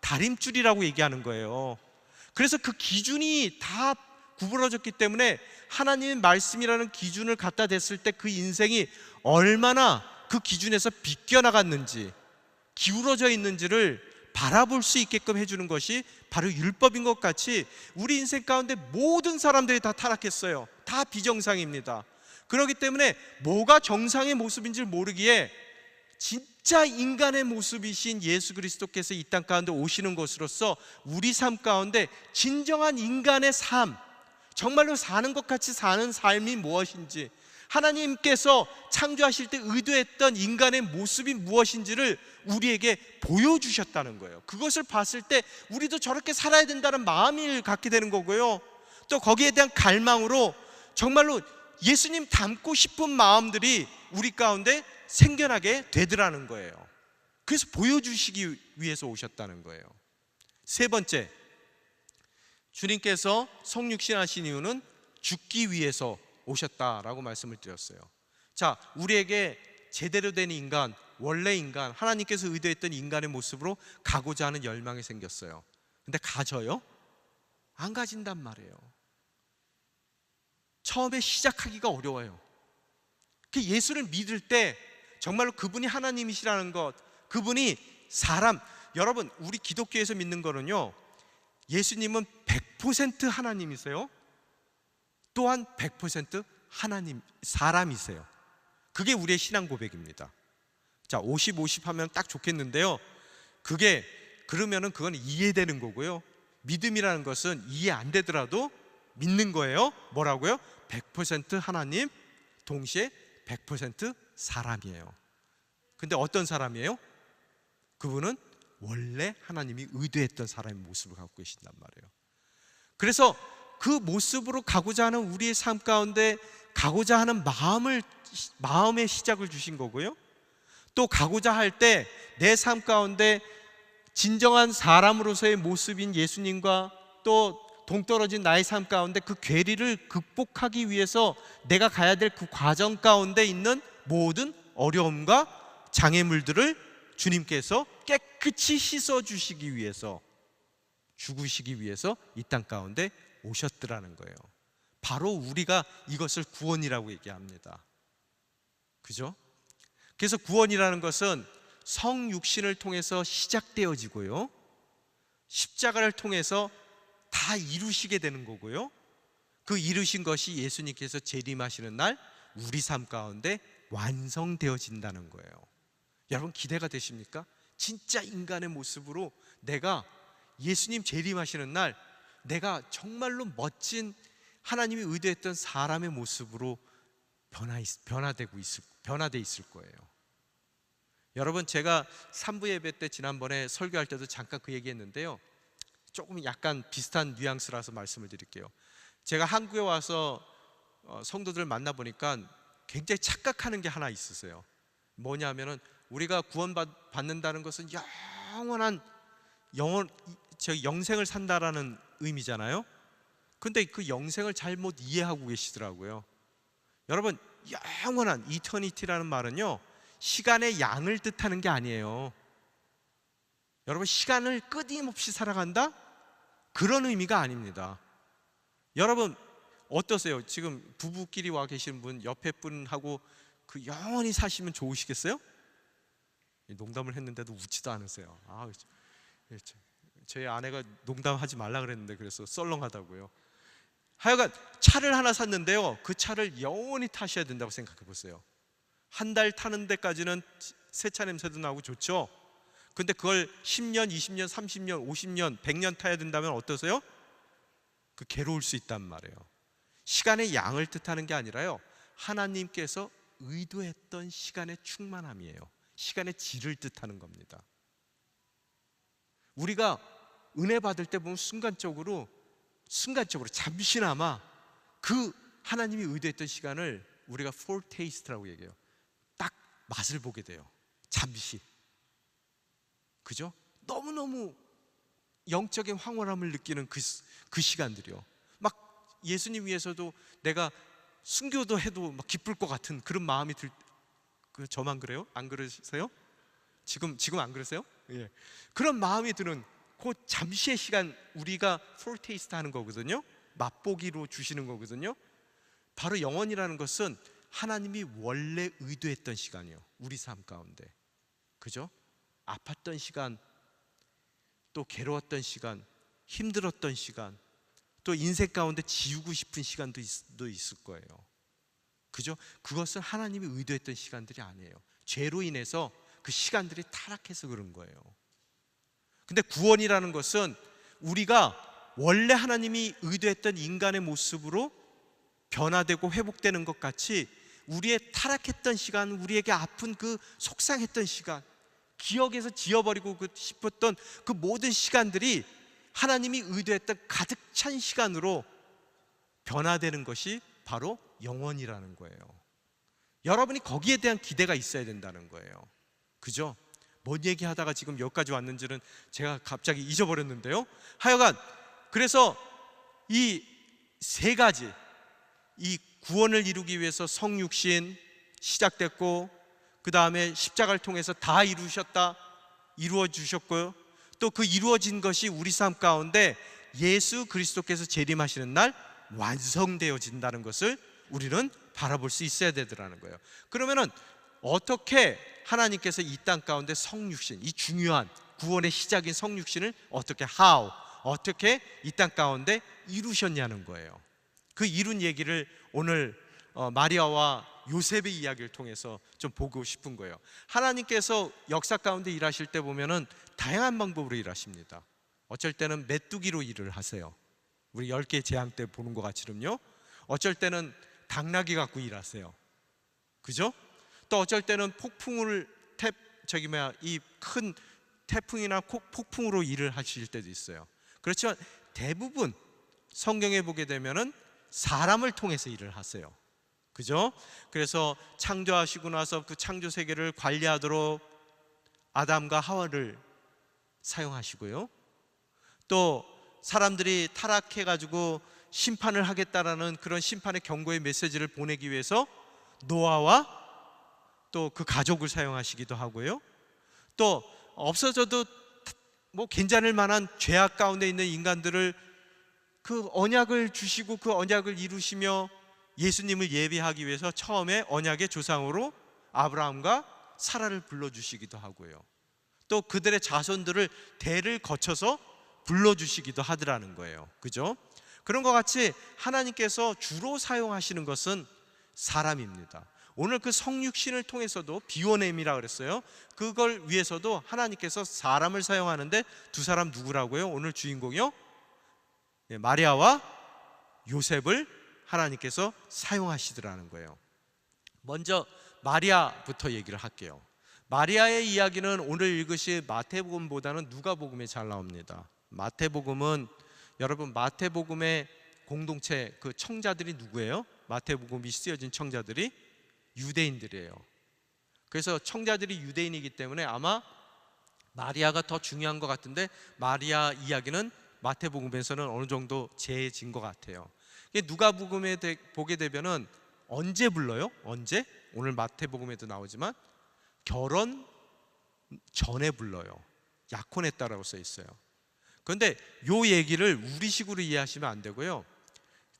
다림줄이라고 얘기하는 거예요. 그래서 그 기준이 다 구부러졌기 때문에 하나님의 말씀이라는 기준을 갖다 댔을 때 그 인생이 얼마나 그 기준에서 비껴나갔는지, 기울어져 있는지를 바라볼 수 있게끔 해주는 것이 바로 율법인 것 같이 우리 인생 가운데 모든 사람들이 다 타락했어요. 다 비정상입니다. 그렇기 때문에 뭐가 정상의 모습인지 모르기에 진짜 인간의 모습이신 예수 그리스도께서 이 땅 가운데 오시는 것으로서 우리 삶 가운데 진정한 인간의 삶, 정말로 사는 것 같이 사는 삶이 무엇인지, 하나님께서 창조하실 때 의도했던 인간의 모습이 무엇인지를 우리에게 보여주셨다는 거예요. 그것을 봤을 때 우리도 저렇게 살아야 된다는 마음을 갖게 되는 거고요, 또 거기에 대한 갈망으로 정말로 예수님 닮고 싶은 마음들이 우리 가운데 생겨나게 되더라는 거예요. 그래서 보여주시기 위해서 오셨다는 거예요. 세 번째, 주님께서 성육신 하신 이유는 죽기 위해서 오셨다라고 말씀을 드렸어요. 자, 우리에게 제대로 된 인간, 원래 인간, 하나님께서 의도했던 인간의 모습으로 가고자 하는 열망이 생겼어요. 근데 가져요? 안 가진단 말이에요. 처음에 시작하기가 어려워요. 그 예수를 믿을 때 정말로 그분이 하나님이시라는 것, 그분이 사람, 여러분 우리 기독교에서 믿는 거는요, 예수님은 100% 하나님이세요. 또한 100% 하나님, 사람이세요. 그게 우리의 신앙 고백입니다. 자, 50, 50 하면 딱 좋겠는데요, 그게 그러면은 그건 이해되는 거고요. 믿음이라는 것은 이해 안 되더라도 믿는 거예요. 뭐라고요? 100% 하나님, 동시에 100% 사람이에요. 근데 어떤 사람이에요? 그분은 원래 하나님이 의도했던 사람의 모습을 갖고 계신단 말이에요. 그래서 그 모습으로 가고자 하는 우리의 삶 가운데 가고자 하는 마음의 시작을 주신 거고요, 또 가고자 할 때 내 삶 가운데 진정한 사람으로서의 모습인 예수님과 또 동떨어진 나의 삶 가운데 그 괴리를 극복하기 위해서 내가 가야 될 그 과정 가운데 있는 모든 어려움과 장애물들을 주님께서 깨끗이 씻어주시기 위해서, 죽으시기 위해서 이 땅 가운데 오셨더라는 거예요. 바로 우리가 이것을 구원이라고 얘기합니다. 그죠? 그래서 구원이라는 것은 성육신을 통해서 시작되어지고요, 십자가를 통해서 다 이루시게 되는 거고요, 그 이루신 것이 예수님께서 재림하시는 날 우리 삶 가운데 완성되어진다는 거예요. 여러분 기대가 되십니까? 진짜 인간의 모습으로 내가 예수님 재림하시는 날 내가 정말로 멋진 하나님이 의도했던 사람의 모습으로 변화돼 있을 거예요. 여러분, 제가 3부 예배 때 지난번에 설교할 때도 잠깐 그 얘기했는데요, 조금 약간 비슷한 뉘앙스라서 말씀을 드릴게요. 제가 한국에 와서 성도들을 만나보니까 굉장히 착각하는 게 하나 있으세요. 뭐냐면은 우리가 구원받는다는 것은 영생을 산다라는 의미잖아요. 근데 그 영생을 잘못 이해하고 계시더라고요. 여러분, 영원한 이터니티라는 말은요, 시간의 양을 뜻하는 게 아니에요. 여러분, 시간을 끊임없이 살아간다? 그런 의미가 아닙니다. 여러분 어떠세요? 지금 부부끼리 와 계신 분, 옆에 분하고 그 영원히 사시면 좋으시겠어요? 농담을 했는데도 웃지도 않으세요. 제 아내가 농담하지 말라 그랬는데 그래서 썰렁하다고요. 하여간 차를 하나 샀는데요, 그 차를 영원히 타셔야 된다고 생각해 보세요. 한 달 타는 데까지는 세차 냄새도 나고 좋죠. 근데 그걸 10년, 20년, 30년, 50년, 100년 타야 된다면 어떠세요? 그 괴로울 수 있단 말이에요. 시간의 양을 뜻하는 게 아니라요, 하나님께서 의도했던 시간의 충만함이에요. 시간의 질을 뜻하는 겁니다. 우리가 은혜 받을 때 보면 순간적으로 잠시나마 그 하나님이 의도했던 시간을 우리가 foretaste라고 얘기해요. 딱 맛을 보게 돼요. 잠시. 그죠? 너무너무 영적인 황홀함을 느끼는 그 시간들이요. 막 예수님 위해서도 내가 순교도 해도 막 기쁠 것 같은 그런 마음이 저만 그래요? 안 그러세요? 지금 안 그러세요? 예. 그런 마음이 드는 그 잠시의 시간, 우리가 foretaste 하는 거거든요. 맛보기로 주시는 거거든요. 바로 영원이라는 것은 하나님이 원래 의도했던 시간이에요. 우리 삶 가운데. 그죠? 아팠던 시간, 또 괴로웠던 시간, 힘들었던 시간, 또 인생 가운데 지우고 싶은 시간도 있을 거예요. 그죠? 그것은 하나님이 의도했던 시간들이 아니에요. 죄로 인해서 그 시간들이 타락해서 그런 거예요. 근데 구원이라는 것은 우리가 원래 하나님이 의도했던 인간의 모습으로 변화되고 회복되는 것 같이 우리의 타락했던 시간, 우리에게 아픈 그 속상했던 시간, 기억에서 지워버리고 싶었던 그 모든 시간들이 하나님이 의도했던 가득 찬 시간으로 변화되는 것이 바로 영원이라는 거예요. 여러분이 거기에 대한 기대가 있어야 된다는 거예요. 그죠? 뭔 얘기하다가 지금 여기까지 왔는지는 제가 갑자기 잊어버렸는데요. 하여간 그래서 이 세 가지, 이 구원을 이루기 위해서 성육신 시작됐고, 그 다음에 십자가를 통해서 다 이루어 주셨고요, 또 그 이루어진 것이 우리 삶 가운데 예수 그리스도께서 재림하시는 날 완성되어진다는 것을 우리는 바라볼 수 있어야 되더라는 거예요. 그러면은 어떻게 하나님께서 이 땅 가운데 성육신, 이 중요한 구원의 시작인 성육신을 어떻게 이 땅 가운데 이루셨냐는 거예요. 그 이룬 얘기를 오늘 마리아와 요셉의 이야기를 통해서 좀 보고 싶은 거예요. 하나님께서 역사 가운데 일하실 때 보면은 다양한 방법으로 일하십니다. 어쩔 때는 메뚜기로 일을 하세요. 우리 10개 재앙 때 보는 것 같이름요. 어쩔 때는 당나귀 갖고 일하세요. 그죠? 또 어쩔 때는 폭풍을 이 큰 태풍이나 폭풍으로 일을 하실 때도 있어요. 그렇지만 대부분 성경에 보게 되면은 사람을 통해서 일을 하세요. 그죠? 그래서 창조하시고 나서 그 창조 세계를 관리하도록 아담과 하와를 사용하시고요. 또 사람들이 타락해가지고 심판을 하겠다라는 그런 심판의 경고의 메시지를 보내기 위해서 노아와 또 그 가족을 사용하시기도 하고요. 또 없어져도 뭐 괜찮을 만한 죄악 가운데 있는 인간들을 그 언약을 주시고 그 언약을 이루시며 예수님을 예비하기 위해서 처음에 언약의 조상으로 아브라함과 사라를 불러주시기도 하고요. 또 그들의 자손들을 대를 거쳐서 불러주시기도 하더라는 거예요. 그죠? 그런 것 같이 하나님께서 주로 사용하시는 것은 사람입니다. 오늘 그 성육신을 통해서도 비워냄이라 그랬어요. 그걸 위해서도 하나님께서 사람을 사용하는데 두 사람 누구라고요? 오늘 주인공이요? 마리아와 요셉을 하나님께서 사용하시더라는 거예요. 먼저 마리아부터 얘기를 할게요. 마리아의 이야기는 오늘 읽으신 마태복음보다는 누가복음에 잘 나옵니다. 마태복음은 여러분 마태복음의 공동체 그 청자들이 누구예요? 마태복음이 쓰여진 청자들이 유대인들이에요. 그래서 청자들이 유대인이기 때문에 아마 마리아가 더 중요한 것 같은데 마리아 이야기는 마태복음에서는 어느 정도 제해진 것 같아요. 누가복음에 보게 되면은 언제 불러요? 언제? 오늘 마태복음에도 나오지만 결혼 전에 불러요. 약혼했다라고 써 있어요. 그런데 요 얘기를 우리식으로 이해하시면 안 되고요.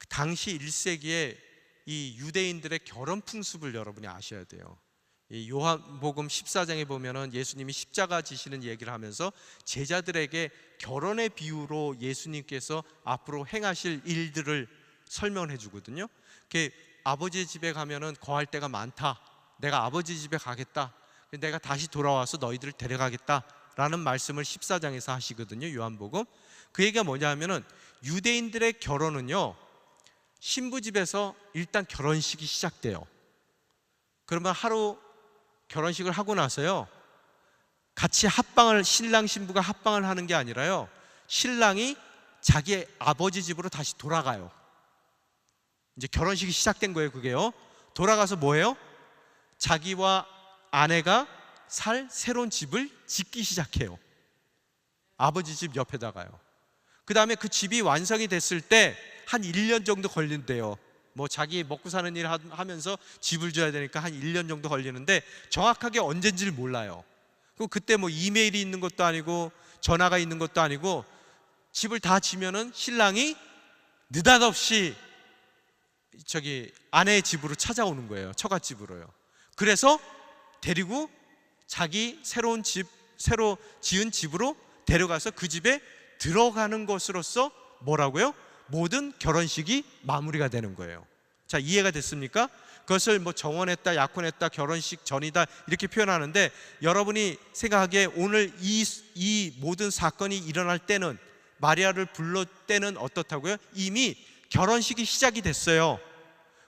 당시 1세기에 이 유대인들의 결혼 풍습을 여러분이 아셔야 돼요. 이 요한복음 14장에 보면은 예수님이 십자가 지시는 얘기를 하면서 제자들에게 결혼의 비유로 예수님께서 앞으로 행하실 일들을 설명해 주거든요. 아버지 집에 가면은 거할 데가 많다. 내가 아버지 집에 가겠다. 내가 다시 돌아와서 너희들을 데려가겠다 라는 말씀을 14장에서 하시거든요. 요한복음. 그 얘기가 뭐냐 하면은 유대인들의 결혼은요 신부 집에서 일단 결혼식이 시작돼요. 그러면 하루 결혼식을 하고 나서요 같이 신랑 신부가 합방을 하는 게 아니라요 신랑이 자기 아버지 집으로 다시 돌아가요. 이제 결혼식이 시작된 거예요. 그게요 돌아가서 뭐예요? 자기와 아내가 살 새로운 집을 짓기 시작해요. 아버지 집 옆에다가요. 그 다음에 그 집이 완성이 됐을 때 한 1년 정도 걸린대요. 뭐 자기 먹고 사는 일 하면서 집을 줘야 되니까 한 1년 정도 걸리는데 정확하게 언젠지를 몰라요. 그때 뭐 이메일이 있는 것도 아니고 전화가 있는 것도 아니고 집을 다 지면은 신랑이 느닷없이 아내의 집으로 찾아오는 거예요. 처갓집으로요. 그래서 데리고 자기 새로 지은 집으로 데려가서 그 집에 들어가는 것으로서 뭐라고요? 모든 결혼식이 마무리가 되는 거예요. 자, 이해가 됐습니까? 그것을 뭐 정혼했다, 약혼했다, 결혼식 전이다 이렇게 표현하는데 여러분이 생각하기에 오늘 이 모든 사건이 일어날 때는 마리아를 불러 때는 어떻다고요? 이미 결혼식이 시작이 됐어요.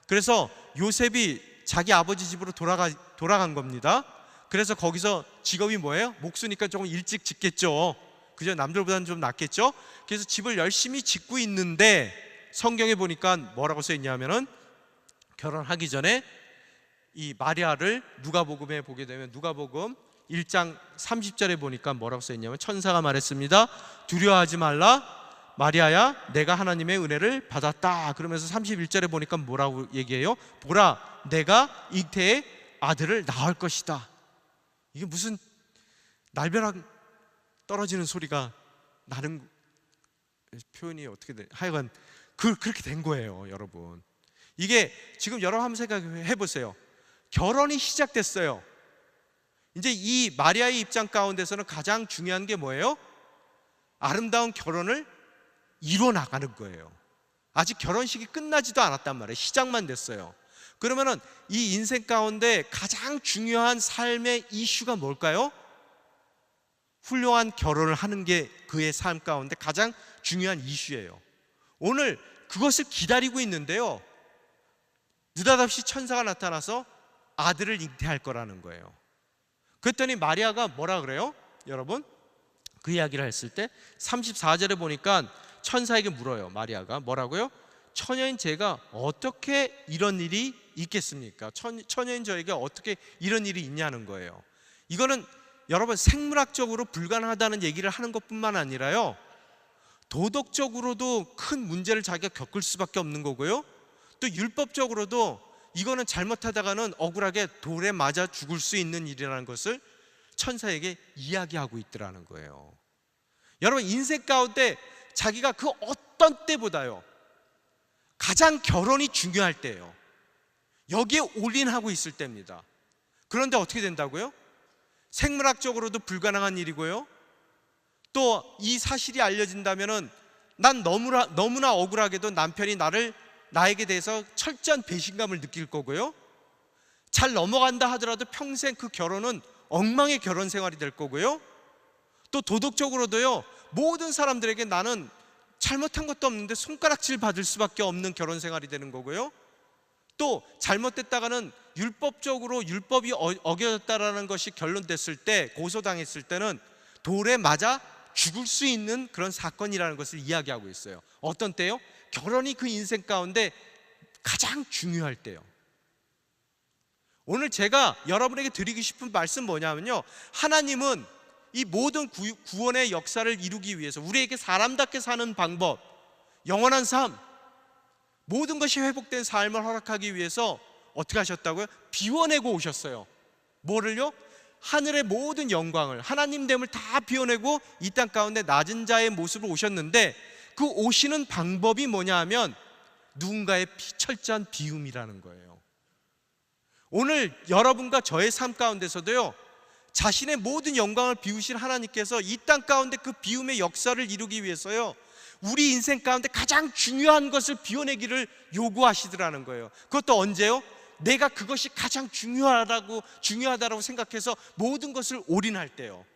그래서 요셉이 자기 아버지 집으로 돌아간 겁니다. 그래서 거기서 직업이 뭐예요? 목수니까 조금 일찍 짓겠죠. 그죠? 남들보다는 좀 낫겠죠? 그래서 집을 열심히 짓고 있는데 성경에 보니까 뭐라고 써 있냐면은 결혼하기 전에 이 마리아를 누가복음에 보게 되면 누가복음 1장 30절에 보니까 뭐라고 써 있냐면 천사가 말했습니다. 두려워하지 말라 마리아야 내가 하나님의 은혜를 받았다. 그러면서 31절에 보니까 뭐라고 얘기해요? 보라 내가 잉태에 아들을 낳을 것이다. 이게 무슨 날벼락 떨어지는 소리가 나는 표현이 어떻게 돼? 하여간 그렇게 된 거예요, 여러분. 이게 지금 여러분 한번 생각해 보세요. 결혼이 시작됐어요. 이제 이 마리아의 입장 가운데서는 가장 중요한 게 뭐예요? 아름다운 결혼을 이루어 나가는 거예요. 아직 결혼식이 끝나지도 않았단 말이에요. 시작만 됐어요. 그러면은 이 인생 가운데 가장 중요한 삶의 이슈가 뭘까요? 훌륭한 결혼을 하는 게 그의 삶 가운데 가장 중요한 이슈예요. 오늘 그것을 기다리고 있는데요, 느닷없이 천사가 나타나서 아들을 잉태할 거라는 거예요. 그랬더니 마리아가 뭐라 그래요? 여러분, 그 이야기를 했을 때 34절에 보니까 천사에게 물어요. 마리아가 뭐라고요? 처녀인 제가 어떻게 이런 일이 있겠습니까? 처녀인 저에게 어떻게 이런 일이 있냐는 거예요. 이거는 여러분 생물학적으로 불가능하다는 얘기를 하는 것뿐만 아니라요, 도덕적으로도 큰 문제를 자기가 겪을 수밖에 없는 거고요, 또 율법적으로도 이거는 잘못하다가는 억울하게 돌에 맞아 죽을 수 있는 일이라는 것을 천사에게 이야기하고 있더라는 거예요. 여러분, 인생 가운데 자기가 그 어떤 때보다요 가장 결혼이 중요할 때예요. 여기에 올인하고 있을 때입니다. 그런데 어떻게 된다고요? 생물학적으로도 불가능한 일이고요, 또 이 사실이 알려진다면은 난 너무나 억울하게도 남편이 나에게 대해서 철저한 배신감을 느낄 거고요, 잘 넘어간다 하더라도 평생 그 결혼은 엉망의 결혼 생활이 될 거고요, 또 도덕적으로도요 모든 사람들에게 나는 잘못한 것도 없는데 손가락질 받을 수밖에 없는 결혼 생활이 되는 거고요, 또 잘못됐다가는 율법적으로 율법이 어겨졌다라는 것이 결론됐을 때, 고소당했을 때는 돌에 맞아 죽을 수 있는 그런 사건이라는 것을 이야기하고 있어요. 어떤 때요? 결혼이 그 인생 가운데 가장 중요할 때요. 오늘 제가 여러분에게 드리고 싶은 말씀 뭐냐면요, 하나님은 이 모든 구원의 역사를 이루기 위해서 우리에게 사람답게 사는 방법, 영원한 삶, 모든 것이 회복된 삶을 허락하기 위해서 어떻게 하셨다고요? 비워내고 오셨어요. 뭐를요? 하늘의 모든 영광을, 하나님됨을 다 비워내고 이 땅 가운데 낮은 자의 모습으로 오셨는데, 그 오시는 방법이 뭐냐 하면 누군가의 철저한 비움이라는 거예요. 오늘 여러분과 저의 삶 가운데서도요, 자신의 모든 영광을 비우신 하나님께서 이 땅 가운데 그 비움의 역사를 이루기 위해서요, 우리 인생 가운데 가장 중요한 것을 비워내기를 요구하시더라는 거예요. 그것도 언제요? 내가 그것이 가장 중요하다고 생각해서 모든 것을 올인할 때요.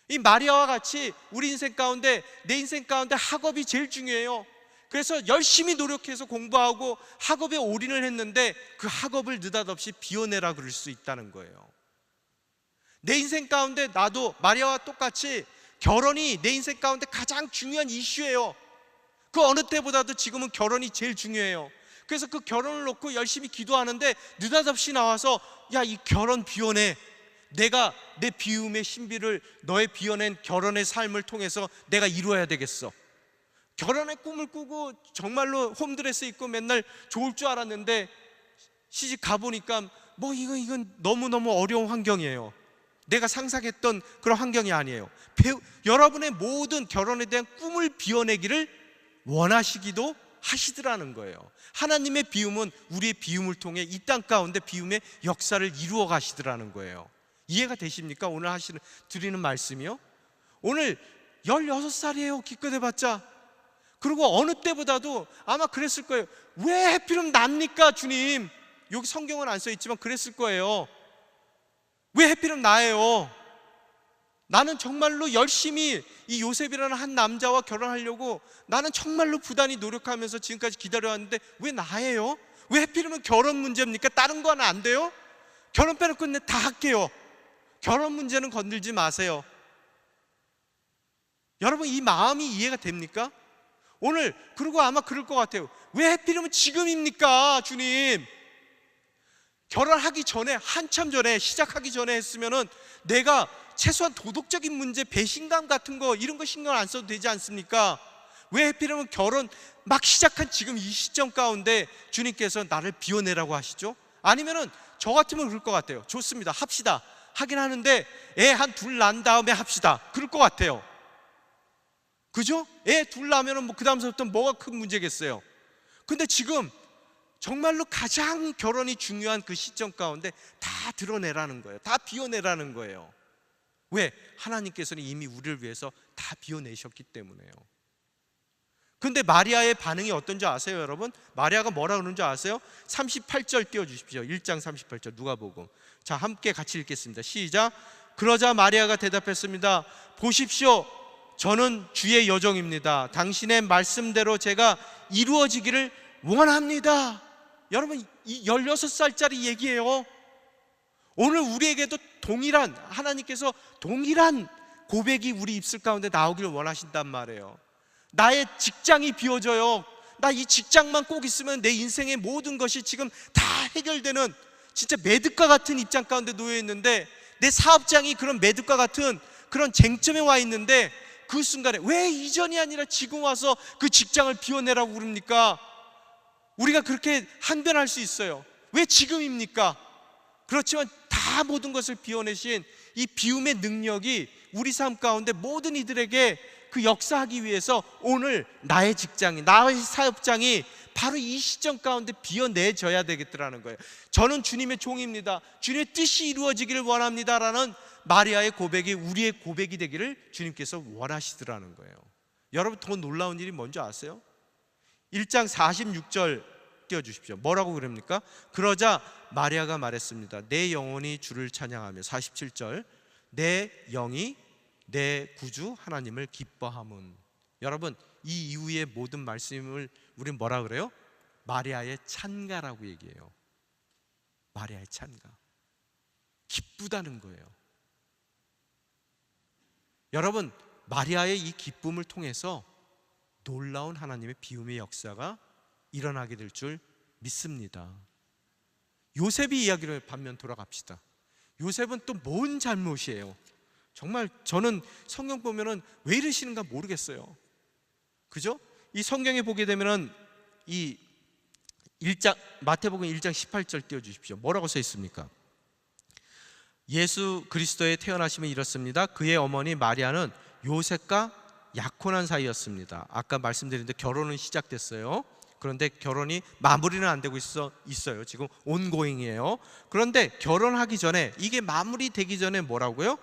이 마리아와 같이 우리 인생 가운데, 내 인생 가운데 학업이 제일 중요해요. 그래서 열심히 노력해서 공부하고 학업에 올인을 했는데 그 학업을 느닷없이 비워내라 그럴 수 있다는 거예요. 내 인생 가운데 나도 마리아와 똑같이 결혼이 내 인생 가운데 가장 중요한 이슈예요. 그 어느 때보다도 지금은 결혼이 제일 중요해요. 그래서 그 결혼을 놓고 열심히 기도하는데 느닷없이 나와서 야, 이 결혼 비워내. 내가 내 비움의 신비를, 너의 비워낸 결혼의 삶을 통해서 내가 이루어야 되겠어. 결혼의 꿈을 꾸고 정말로 홈드레스 입고 맨날 좋을 줄 알았는데 시집 가보니까 뭐 이건 너무너무 어려운 환경이에요. 내가 상상했던 그런 환경이 아니에요. 여러분의 모든 결혼에 대한 꿈을 비워내기를 원하시기도 하시더라는 거예요. 하나님의 비움은 우리의 비움을 통해 이 땅 가운데 비움의 역사를 이루어 가시더라는 거예요. 이해가 되십니까? 오늘 드리는 말씀이요. 오늘 16살이에요 기껏해봤자. 그리고 어느 때보다도 아마 그랬을 거예요. 왜 하필이면 납니까 주님? 여기 성경은 안 써있지만 그랬을 거예요. 왜 하필이면 나예요? 나는 정말로 열심히 이 요셉이라는 한 남자와 결혼하려고 나는 정말로 부단히 노력하면서 지금까지 기다려왔는데 왜 나예요? 왜 하필이면 결혼 문제입니까? 다른 거 하나 안 돼요? 결혼 빼놓고 다 할게요. 결혼 문제는 건들지 마세요. 여러분, 이 마음이 이해가 됩니까? 오늘 그리고 아마 그럴 것 같아요. 왜 하필이면 지금입니까 주님? 결혼하기 전에, 한참 전에, 시작하기 전에 했으면은 내가 최소한 도덕적인 문제, 배신감 같은 거 이런 거 신경 안 써도 되지 않습니까? 왜 하필이면 결혼 막 시작한 지금 이 시점 가운데 주님께서 나를 비워내라고 하시죠? 아니면은 저 같으면 그럴 것 같아요. 좋습니다, 합시다. 하긴 하는데 애 한 둘 난 다음에 합시다. 그럴 것 같아요. 그죠? 애 둘 나면은 뭐 그 다음서부터 뭐가 큰 문제겠어요? 근데 지금 정말로 가장 결혼이 중요한 그 시점 가운데 다 드러내라는 거예요. 다 비워내라는 거예요. 왜? 하나님께서는 이미 우리를 위해서 다 비워내셨기 때문에요. 근데 마리아의 반응이 어떤지 아세요, 여러분? 마리아가 뭐라 그러는 줄 아세요? 38절 띄워주십시오. 1장 38절 누가복음. 자, 함께 같이 읽겠습니다. 시작. 그러자 마리아가 대답했습니다. 보십시오, 저는 주의 여종입니다. 당신의 말씀대로 제가 이루어지기를 원합니다. 여러분, 이 16살짜리 얘기예요. 오늘 우리에게도 동일한, 하나님께서 동일한 고백이 우리 입술 가운데 나오기를 원하신단 말이에요. 나의 직장이 비워져요. 나 이 직장만 꼭 있으면 내 인생의 모든 것이 지금 다 해결되는, 진짜 매듭과 같은 입장 가운데 놓여 있는데, 내 사업장이 그런 매듭과 같은 그런 쟁점에 와 있는데, 그 순간에 왜 이전이 아니라 지금 와서 그 직장을 비워내라고 그럽니까? 우리가 그렇게 항변할 수 있어요. 왜 지금입니까? 그렇지만 다 모든 것을 비워내신 이 비움의 능력이 우리 삶 가운데 모든 이들에게 그 역사하기 위해서 오늘 나의 직장이, 나의 사업장이 바로 이 시점 가운데 비워내져야 되겠더라는 거예요. 저는 주님의 종입니다. 주님의 뜻이 이루어지기를 원합니다라는 마리아의 고백이 우리의 고백이 되기를 주님께서 원하시더라는 거예요. 여러분, 더 놀라운 일이 뭔지 아세요? 1장 46절 띄워주십시오. 뭐라고 그럽니까? 그러자 마리아가 말했습니다. 내 영혼이 주를 찬양하며, 47절, 내 영이 내 구주 하나님을 기뻐함은. 여러분, 이 이후의 모든 말씀을 우리는 뭐라 그래요? 마리아의 찬가라고 얘기해요. 마리아의 찬가, 기쁘다는 거예요. 여러분, 마리아의 이 기쁨을 통해서 놀라운 하나님의 비움의 역사가 일어나게 될 줄 믿습니다. 요셉의 이야기를 반면 돌아갑시다. 요셉은 또 뭔 잘못이에요? 정말 저는 성경 보면은 왜 이러시는가 모르겠어요. 그죠? 이 성경에 보게 되면은 이 1장, 마태복음 1장 18절 띄워주십시오. 뭐라고 써 있습니까? 예수 그리스도의 태어나심은 이렇습니다. 그의 어머니 마리아는 요셉과 약혼한 사이였습니다. 아까 말씀드렸는데 결혼은 시작됐어요. 그런데 결혼이 마무리는 안 되고 있어요. 지금 온고잉이에요. 그런데 결혼하기 전에, 이게 마무리되기 전에 뭐라고요?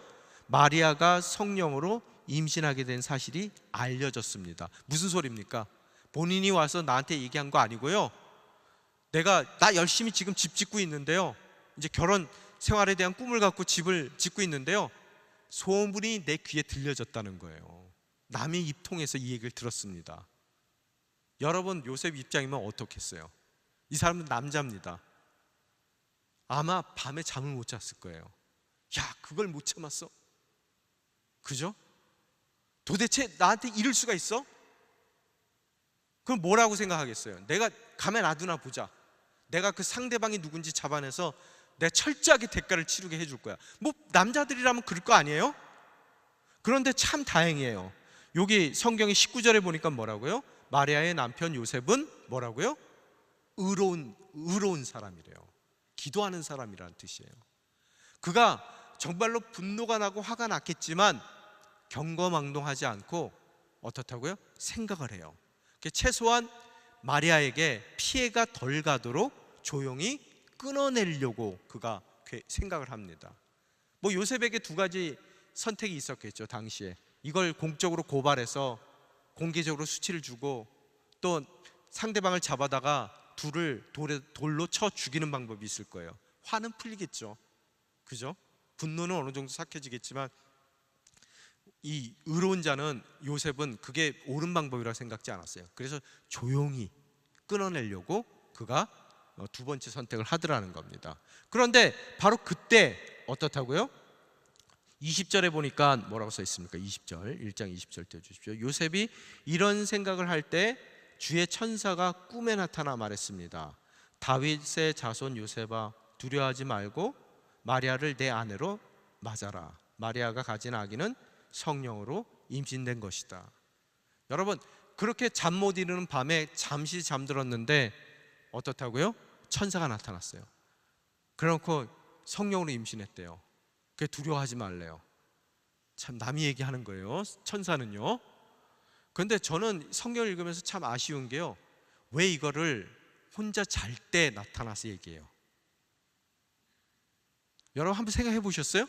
마리아가 성령으로 임신하게 된 사실이 알려졌습니다. 무슨 소리입니까? 본인이 와서 나한테 얘기한 거 아니고요. 나 열심히 지금 집 짓고 있는데요, 이제 결혼 생활에 대한 꿈을 갖고 집을 짓고 있는데요, 소문이 내 귀에 들려졌다는 거예요. 남의 입 통해서 이 얘기를 들었습니다. 여러분, 요셉 입장이면 어떻겠어요? 이 사람은 남자입니다. 아마 밤에 잠을 못 잤을 거예요. 야, 그걸 못 참았어? 그죠? 도대체 나한테 이럴 수가 있어? 그럼 뭐라고 생각하겠어요? 내가 가만 놔두나 보자. 내가 그 상대방이 누군지 잡아내서 내가 철저하게 대가를 치르게 해줄 거야. 뭐 남자들이라면 그럴 거 아니에요? 그런데 참 다행이에요. 여기 성경의 19절에 보니까 뭐라고요? 마리아의 남편 요셉은 뭐라고요? 의로운 사람이래요. 기도하는 사람이라는 뜻이에요. 그가 정말로 분노가 나고 화가 났겠지만 경거망동하지 않고 어떻다고요? 생각을 해요. 최소한 마리아에게 피해가 덜 가도록 조용히 끊어내려고 그가 생각을 합니다. 뭐 요셉에게 두 가지 선택이 있었겠죠. 당시에 이걸 공적으로 고발해서 공개적으로 수치를 주고, 또 상대방을 잡아다가 둘을 돌로 쳐 죽이는 방법이 있을 거예요. 화는 풀리겠죠. 그죠? 분노는 어느 정도 삭혀지겠지만, 이 의로운 자는, 요셉은 그게 옳은 방법이라고 생각지 않았어요. 그래서 조용히 끊어내려고 그가 두 번째 선택을 하더라는 겁니다. 그런데 바로 그때 어떻다고요? 20절에 보니까 뭐라고 써 있습니까? 20절, 1장 20절 띄워주십시오. 요셉이 이런 생각을 할 때 주의 천사가 꿈에 나타나 말했습니다. 다윗의 자손 요셉아, 두려워하지 말고 마리아를 내 아내로 맞아라. 마리아가 가진 아기는 성령으로 임신된 것이다. 여러분, 그렇게 잠 못 이루는 밤에 잠시 잠들었는데 어떻다고요? 천사가 나타났어요. 그래놓고 성령으로 임신했대요. 그게 두려워하지 말래요. 참 남이 얘기하는 거예요, 천사는요. 그런데 저는 성경을 읽으면서 참 아쉬운 게요, 왜 이거를 혼자 잘 때 나타나서 얘기해요. 여러분 한번 생각해 보셨어요?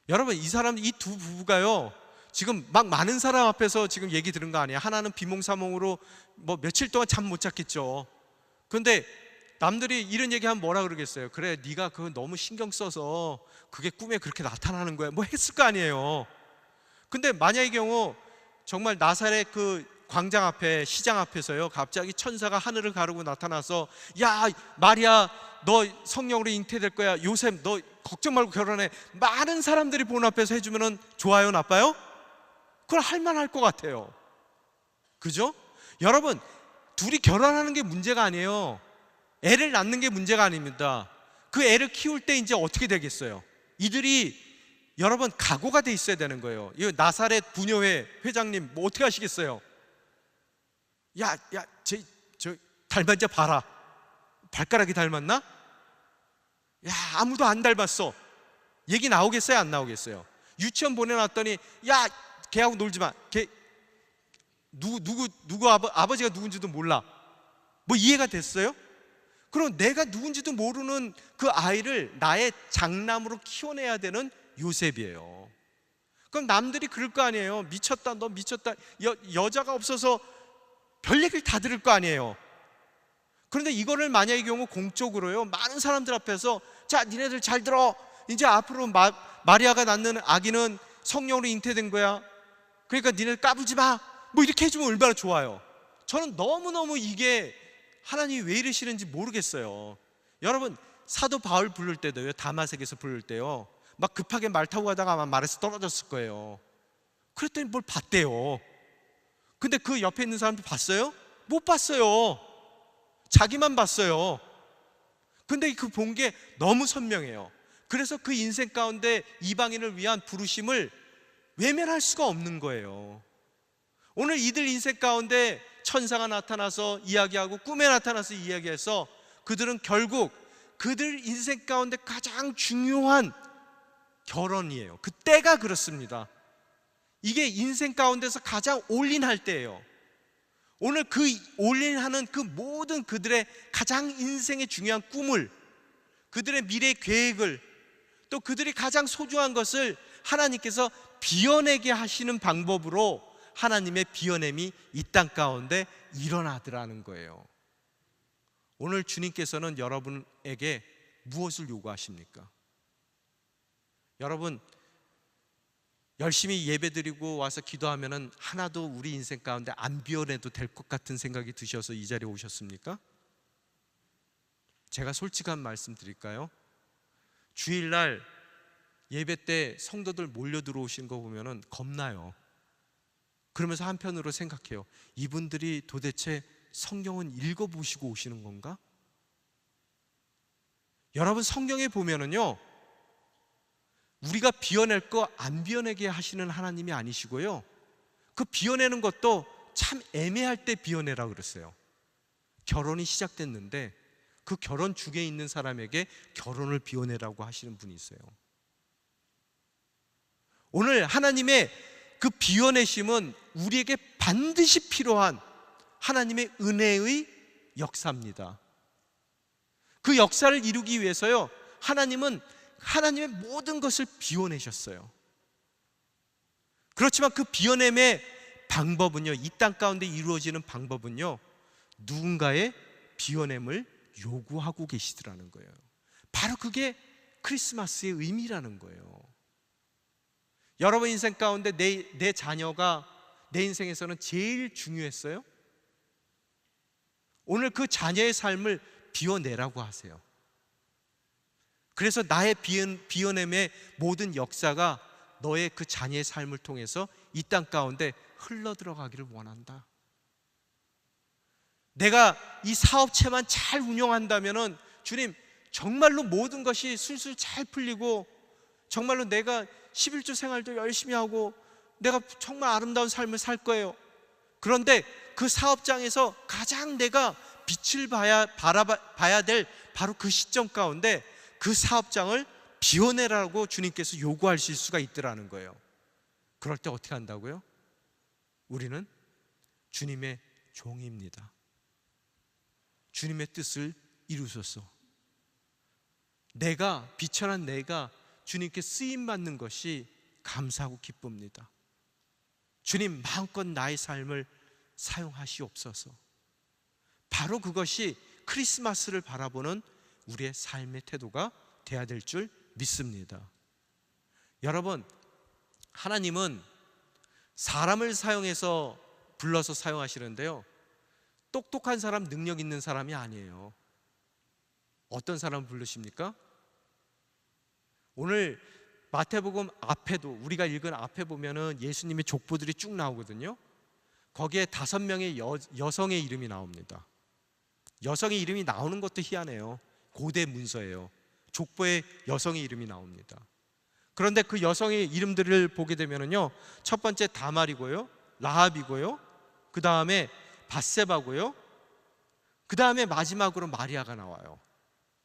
여러분 이 두 부부가요 지금 막 많은 사람 앞에서 지금 얘기 들은 거 아니에요. 하나는 비몽사몽으로 뭐 며칠 동안 잠 못 잤겠죠. 그런데 남들이 이런 얘기하면 뭐라 그러겠어요? 그래 네가 그거 너무 신경 써서 그게 꿈에 그렇게 나타나는 거야 뭐 했을 거 아니에요. 근데 만약의 경우 정말 나사렛 그 광장 앞에 시장 앞에서요 갑자기 천사가 하늘을 가르고 나타나서 야 마리아 너 성령으로 잉태될 거야, 요셉 너 걱정 말고 결혼해, 많은 사람들이 보는 앞에서 해주면은 좋아요 나빠요? 그걸 할만할 것 같아요. 그죠? 여러분 둘이 결혼하는 게 문제가 아니에요. 애를 낳는 게 문제가 아닙니다. 그 애를 키울 때 이제 어떻게 되겠어요? 이들이 여러분 각오가 돼 있어야 되는 거예요. 이 나사렛 부녀회 회장님 뭐 어떻게 하시겠어요? 저 닮았자 봐라. 발가락이 닮았나? 야 아무도 안 닮았어. 얘기 나오겠어요 안 나오겠어요? 유치원 보내놨더니 야 걔하고 놀지 마. 걔 누구 아버지가 누군지도 몰라. 뭐 이해가 됐어요? 그럼 내가 누군지도 모르는 그 아이를 나의 장남으로 키워내야 되는 요셉이에요. 그럼 남들이 그럴 거 아니에요. 미쳤다 너 미쳤다. 여자가 없어서 별 얘기를 다 들을 거 아니에요. 그런데 이거를 만약의 경우 공적으로요 많은 사람들 앞에서 자 니네들 잘 들어, 이제 앞으로 마리아가 낳는 아기는 성령으로 잉태된 거야. 그러니까 니네들 까불지 마. 뭐 이렇게 해주면 얼마나 좋아요. 저는 너무너무 이게 하나님이 왜 이러시는지 모르겠어요. 여러분 사도 바울 부를 때도요 다마색에서 부를 때요 막 급하게 말 타고 가다가 아마 말에서 떨어졌을 거예요. 그랬더니 뭘 봤대요. 근데 그 옆에 있는 사람도 봤어요? 못 봤어요. 자기만 봤어요. 근데 그 본 게 너무 선명해요. 그래서 그 인생 가운데 이방인을 위한 부르심을 외면할 수가 없는 거예요. 오늘 이들 인생 가운데 천사가 나타나서 이야기하고 꿈에 나타나서 이야기해서 그들은 결국 그들 인생 가운데 가장 중요한 결혼이에요. 그 때가 그렇습니다. 이게 인생 가운데서 가장 올인할 때예요. 오늘 그 올인하는 그 모든 그들의 가장 인생의 중요한 꿈을, 그들의 미래 계획을, 또 그들이 가장 소중한 것을 하나님께서 비워내게 하시는 방법으로 하나님의 비워냄이 이 땅 가운데 일어나더라는 거예요. 오늘 주님께서는 여러분에게 무엇을 요구하십니까? 여러분 열심히 예배드리고 와서 기도하면은 하나도 우리 인생 가운데 안 비워내도 될 것 같은 생각이 드셔서 이 자리에 오셨습니까? 제가 솔직한 말씀 드릴까요? 주일날 예배 때 성도들 몰려 들어오신 거 보면은 겁나요. 그러면서 한편으로 생각해요. 이분들이 도대체 성경은 읽어보시고 오시는 건가? 여러분 성경에 보면은요 우리가 비워낼 거 안 비워내게 하시는 하나님이 아니시고요 그 비워내는 것도 참 애매할 때 비워내라 그랬어요. 결혼이 시작됐는데 그 결혼 중에 있는 사람에게 결혼을 비워내라고 하시는 분이 있어요. 오늘 하나님의 그 비워내심은 우리에게 반드시 필요한 하나님의 은혜의 역사입니다. 그 역사를 이루기 위해서요 하나님은 하나님의 모든 것을 비워내셨어요. 그렇지만 그 비워냄의 방법은요 이 땅 가운데 이루어지는 방법은요 누군가의 비워냄을 요구하고 계시더라는 거예요. 바로 그게 크리스마스의 의미라는 거예요. 여러분 인생 가운데 내 자녀가 내 인생에서는 제일 중요했어요? 오늘 그 자녀의 삶을 비워내라고 하세요. 그래서 나의 비워냄의 모든 역사가 너의 그 자녀의 삶을 통해서 이 땅 가운데 흘러들어가기를 원한다. 내가 이 사업체만 잘 운영한다면은 주님 정말로 모든 것이 술술 잘 풀리고 정말로 내가 11조 생활도 열심히 하고 내가 정말 아름다운 삶을 살 거예요. 그런데 그 사업장에서 가장 내가 빛을 바라봐야 될 바로 그 시점 가운데 그 사업장을 비워내라고 주님께서 요구하실 수가 있더라는 거예요. 그럴 때 어떻게 한다고요? 우리는 주님의 종입니다. 주님의 뜻을 이루소서. 내가 비천한 내가 주님께 쓰임 받는 것이 감사하고 기쁩니다. 주님 마음껏 나의 삶을 사용하시옵소서. 바로 그것이 크리스마스를 바라보는 우리의 삶의 태도가 돼야 될 줄 믿습니다. 여러분, 하나님은 사람을 사용해서 불러서 사용하시는데요, 똑똑한 사람, 능력 있는 사람이 아니에요. 어떤 사람 부르십니까? 오늘 마태복음 앞에도, 우리가 읽은 앞에 보면은 예수님의 족보들이 쭉 나오거든요. 거기에 5명의 여성의 이름이 나옵니다. 여성의 이름이 나오는 것도 희한해요. 고대 문서예요. 족보에 여성의 이름이 나옵니다. 그런데 그 여성의 이름들을 보게 되면은요, 첫 번째 다말이고요, 라합이고요, 그 다음에 밧세바고요, 그 다음에 마지막으로 마리아가 나와요.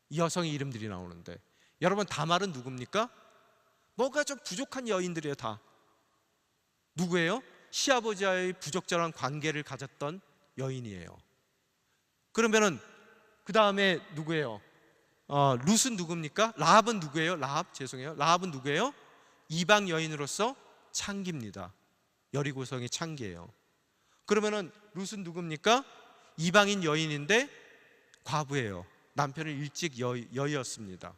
이 여성의 이름들이 나오는데, 여러분, 다말은 누굽니까? 뭐가 좀 부족한 여인들이에요. 다 누구예요? 시아버지와의 부적절한 관계를 가졌던 여인이에요. 그러면은 그 다음에 누구예요? 룻은 누굽니까? 라합은 누구예요? 라합은 누구예요? 이방 여인으로서 창기입니다. 여리고성의 창기예요. 그러면은 룻은 누굽니까? 이방인 여인인데 과부예요. 남편은 일찍 여의었습니다.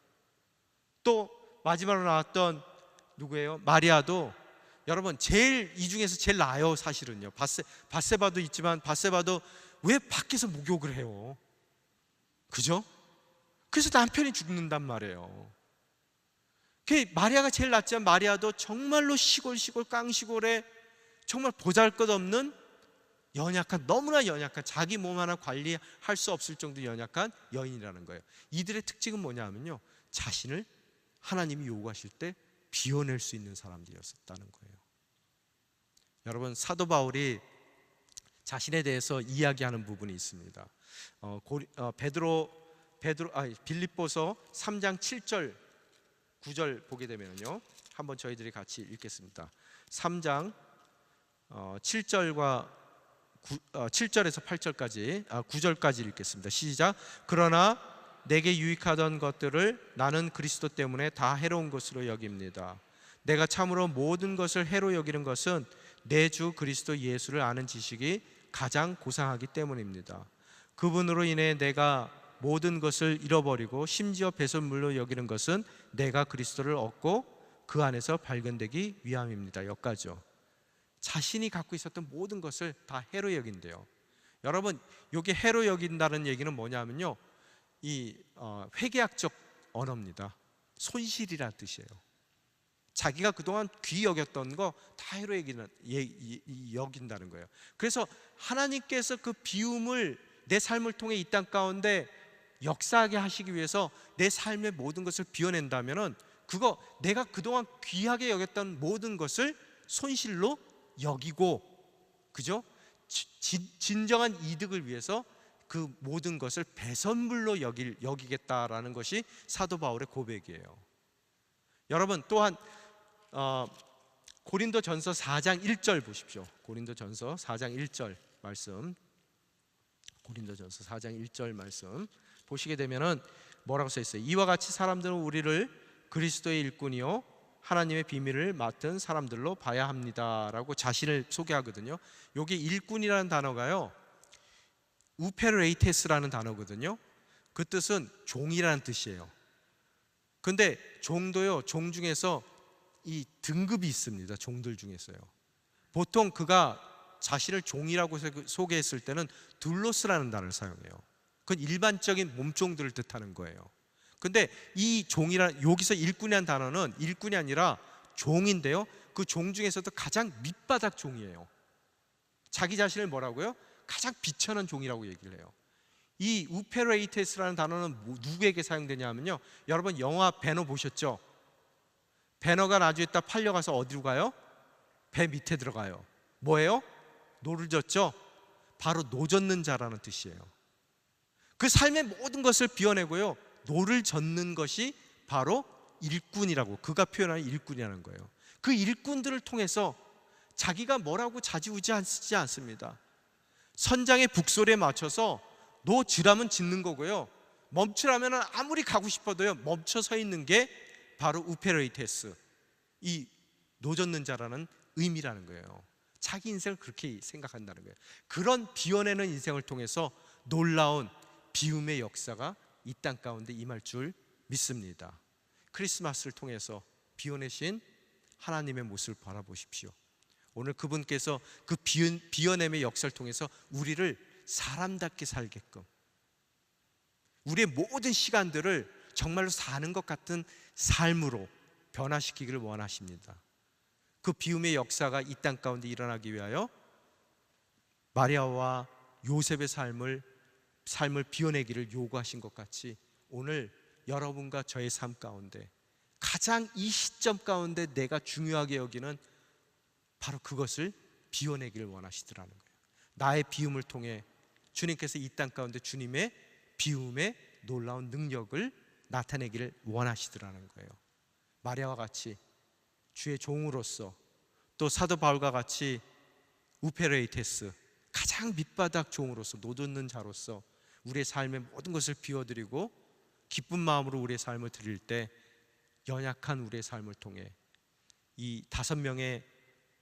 또 마지막으로 나왔던 누구예요? 마리아도, 여러분, 이 중에서 제일 나아요. 사실은요. 밧세바도 있지만 밧세바도 왜 밖에서 목욕을 해요? 그죠? 그래서 남편이 죽는단 말이에요. 마리아가 제일 낫지만 마리아도 정말로 시골 깡시골에 정말 보잘것없는 연약한, 너무나 연약한, 자기 몸 하나 관리할 수 없을 정도 연약한 여인이라는 거예요. 이들의 특징은 뭐냐 하면요, 자신을 하나님이 요구하실 때 비워낼 수 있는 사람들이었다는 거예요. 여러분, 사도 바울이 자신에 대해서 이야기하는 부분이 있습니다. 빌립보서 3장 7절 9절 보게 되면요, 한번 저희들이 같이 읽겠습니다. 3장 7절에서 8절까지 9절까지 읽겠습니다. 시작. 그러나 내게 유익하던 것들을 나는 그리스도 때문에 다 해로운 것으로 여깁니다. 내가 참으로 모든 것을 해로 여기는 것은 내 주 그리스도 예수를 아는 지식이 가장 고상하기 때문입니다. 그분으로 인해 내가 모든 것을 잃어버리고 심지어 배설물로 여기는 것은 내가 그리스도를 얻고 그 안에서 발견되기 위함입니다. 여기까지요. 자신이 갖고 있었던 모든 것을 다 해로 여긴대요. 여러분, 이게 해로 여긴다는 얘기는 뭐냐면요, 이 회계학적 언어입니다. 손실이라는 뜻이에요. 자기가 그동안 귀히 여겼던 거 다 해로 여긴다는 거예요. 그래서 하나님께서 그 비움을 내 삶을 통해 이 땅 가운데 역사하게 하시기 위해서 내 삶의 모든 것을 비워낸다면은, 그거 내가 그동안 귀하게 여겼던 모든 것을 손실로 여기고, 그죠? 진정한 이득을 위해서 그 모든 것을 배선물로 여기겠다라는 것이 사도 바울의 고백이에요. 여러분, 또한 고린도전서 4장 1절 보십시오. 고린도전서 4장 1절 말씀, 고린도전서 4장 1절 말씀 보시게 되면은 뭐라고 써 있어요? 이와 같이 사람들은 우리를 그리스도의 일꾼이요 하나님의 비밀을 맡은 사람들로 봐야 합니다라고 자신을 소개하거든요. 여기 일꾼이라는 단어가요, 우페레이테스라는 단어거든요. 그 뜻은 종이라는 뜻이에요. 근데 종도요, 종 중에서 이 등급이 있습니다. 종들 중에서요. 보통 그가 자신을 종이라고 소개했을 때는 둘로스라는 단어를 사용해요. 그건 일반적인 몸종들을 뜻하는 거예요. 근데 이 여기서 일꾼이라는 단어는 일꾼이 아니라 종인데요, 그 종 중에서도 가장 밑바닥 종이에요. 자기 자신을 뭐라고요? 가장 비천한 종이라고 얘기를 해요. 이 우페레이테스라는 단어는 누구에게 사용되냐면요, 여러분 영화 배너 보셨죠? 배너가 나중에 딱 팔려가서 어디로 가요? 배 밑에 들어가요. 뭐예요? 노를 젓죠? 바로 노 젓는 자라는 뜻이에요. 그 삶의 모든 것을 비워내고요, 노를 젓는 것이 바로 일꾼이라고, 그가 표현하는 일꾼이라는 거예요. 그 일꾼들을 통해서 자기가 뭐라고 자지우지하지 않습니다. 선장의 북소리에 맞춰서 노지라면 짓는 거고요. 멈추라면 아무리 가고 싶어도요 멈춰 서 있는 게 바로 우페레이테스, 이 노젓는 자라는 의미라는 거예요. 자기 인생을 그렇게 생각한다는 거예요. 그런 비워내는 인생을 통해서 놀라운 비움의 역사가 이 땅 가운데 임할 줄 믿습니다. 크리스마스를 통해서 비워내신 하나님의 모습을 바라보십시오. 오늘 그분께서 그 비워냄의 역사를 통해서 우리를 사람답게 살게끔, 우리의 모든 시간들을 정말로 사는 것 같은 삶으로 변화시키기를 원하십니다. 그 비움의 역사가 이 땅 가운데 일어나기 위하여 마리아와 요셉의 삶을 비워내기를 요구하신 것 같이 오늘 여러분과 저의 삶 가운데 가장 이 시점 가운데 내가 중요하게 여기는 바로 그것을 비워내기를 원하시더라는 거예요. 나의 비움을 통해 주님께서 이 땅 가운데 주님의 비움의 놀라운 능력을 나타내기를 원하시더라는 거예요. 마리아와 같이 주의 종으로서, 또 사도 바울과 같이 우페레이테스, 가장 밑바닥 종으로서, 노젓는 자로서 우리의 삶의 모든 것을 비워드리고 기쁜 마음으로 우리의 삶을 드릴 때 연약한 우리의 삶을 통해 이 5명의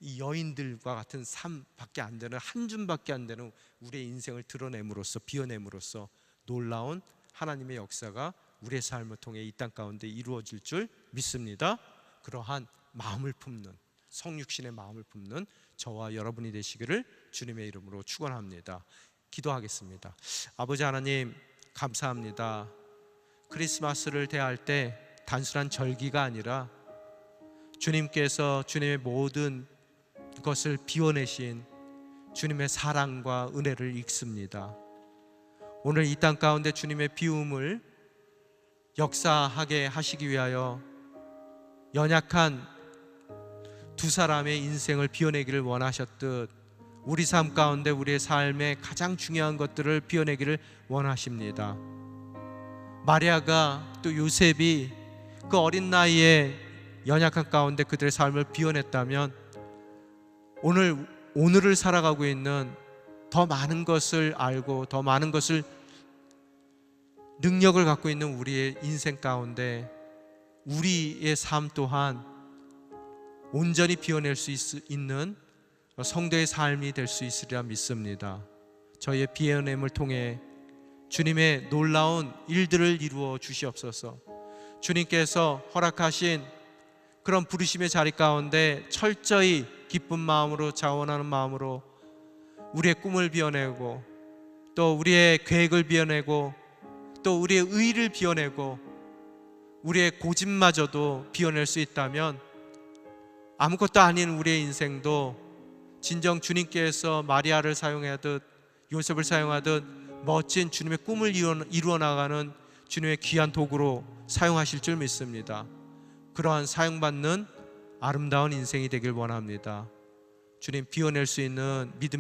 이 여인들과 같은 삶밖에 안 되는, 한 줌밖에 안 되는 우리의 인생을 드러냄으로써, 비워냄으로써 놀라운 하나님의 역사가 우리의 삶을 통해 이 땅 가운데 이루어질 줄 믿습니다. 그러한 마음을 품는, 성육신의 마음을 품는 저와 여러분이 되시기를 주님의 이름으로 축원합니다. 기도하겠습니다. 아버지 하나님, 감사합니다. 크리스마스를 대할 때 단순한 절기가 아니라 주님께서 주님의 모든 것을 비워내신 주님의 사랑과 은혜를 읽습니다. 오늘 이 땅 가운데 주님의 비움을 역사하게 하시기 위하여 연약한 두 사람의 인생을 비워내기를 원하셨듯 우리 삶 가운데 우리의 삶의 가장 중요한 것들을 비워내기를 원하십니다. 마리아가 또 요셉이 그 어린 나이에 연약한 가운데 그들의 삶을 비워냈다면 오늘을 살아가고 있는 더 많은 것을 알고 더 많은 것을 능력을 갖고 있는 우리의 인생 가운데 우리의 삶 또한 온전히 비워낼 수 있는 성도의 삶이 될 수 있으리라 믿습니다. 저희의 비워냄을 통해 주님의 놀라운 일들을 이루어 주시옵소서. 주님께서 허락하신 그런 부르심의 자리 가운데 철저히 기쁜 마음으로, 자원하는 마음으로 우리의 꿈을 비워내고 또 우리의 계획을 비워내고 또 우리의 의를 비워내고 우리의 고집마저도 비워낼 수 있다면 아무것도 아닌 우리의 인생도 진정 주님께서 마리아를 사용하듯 요셉을 사용하듯 멋진 주님의 꿈을 이루어 나가는 주님의 귀한 도구로 사용하실 줄 믿습니다. 그러한 사용받는 아름다운 인생이 되길 원합니다. 주님, 비워낼 수 있는 믿음의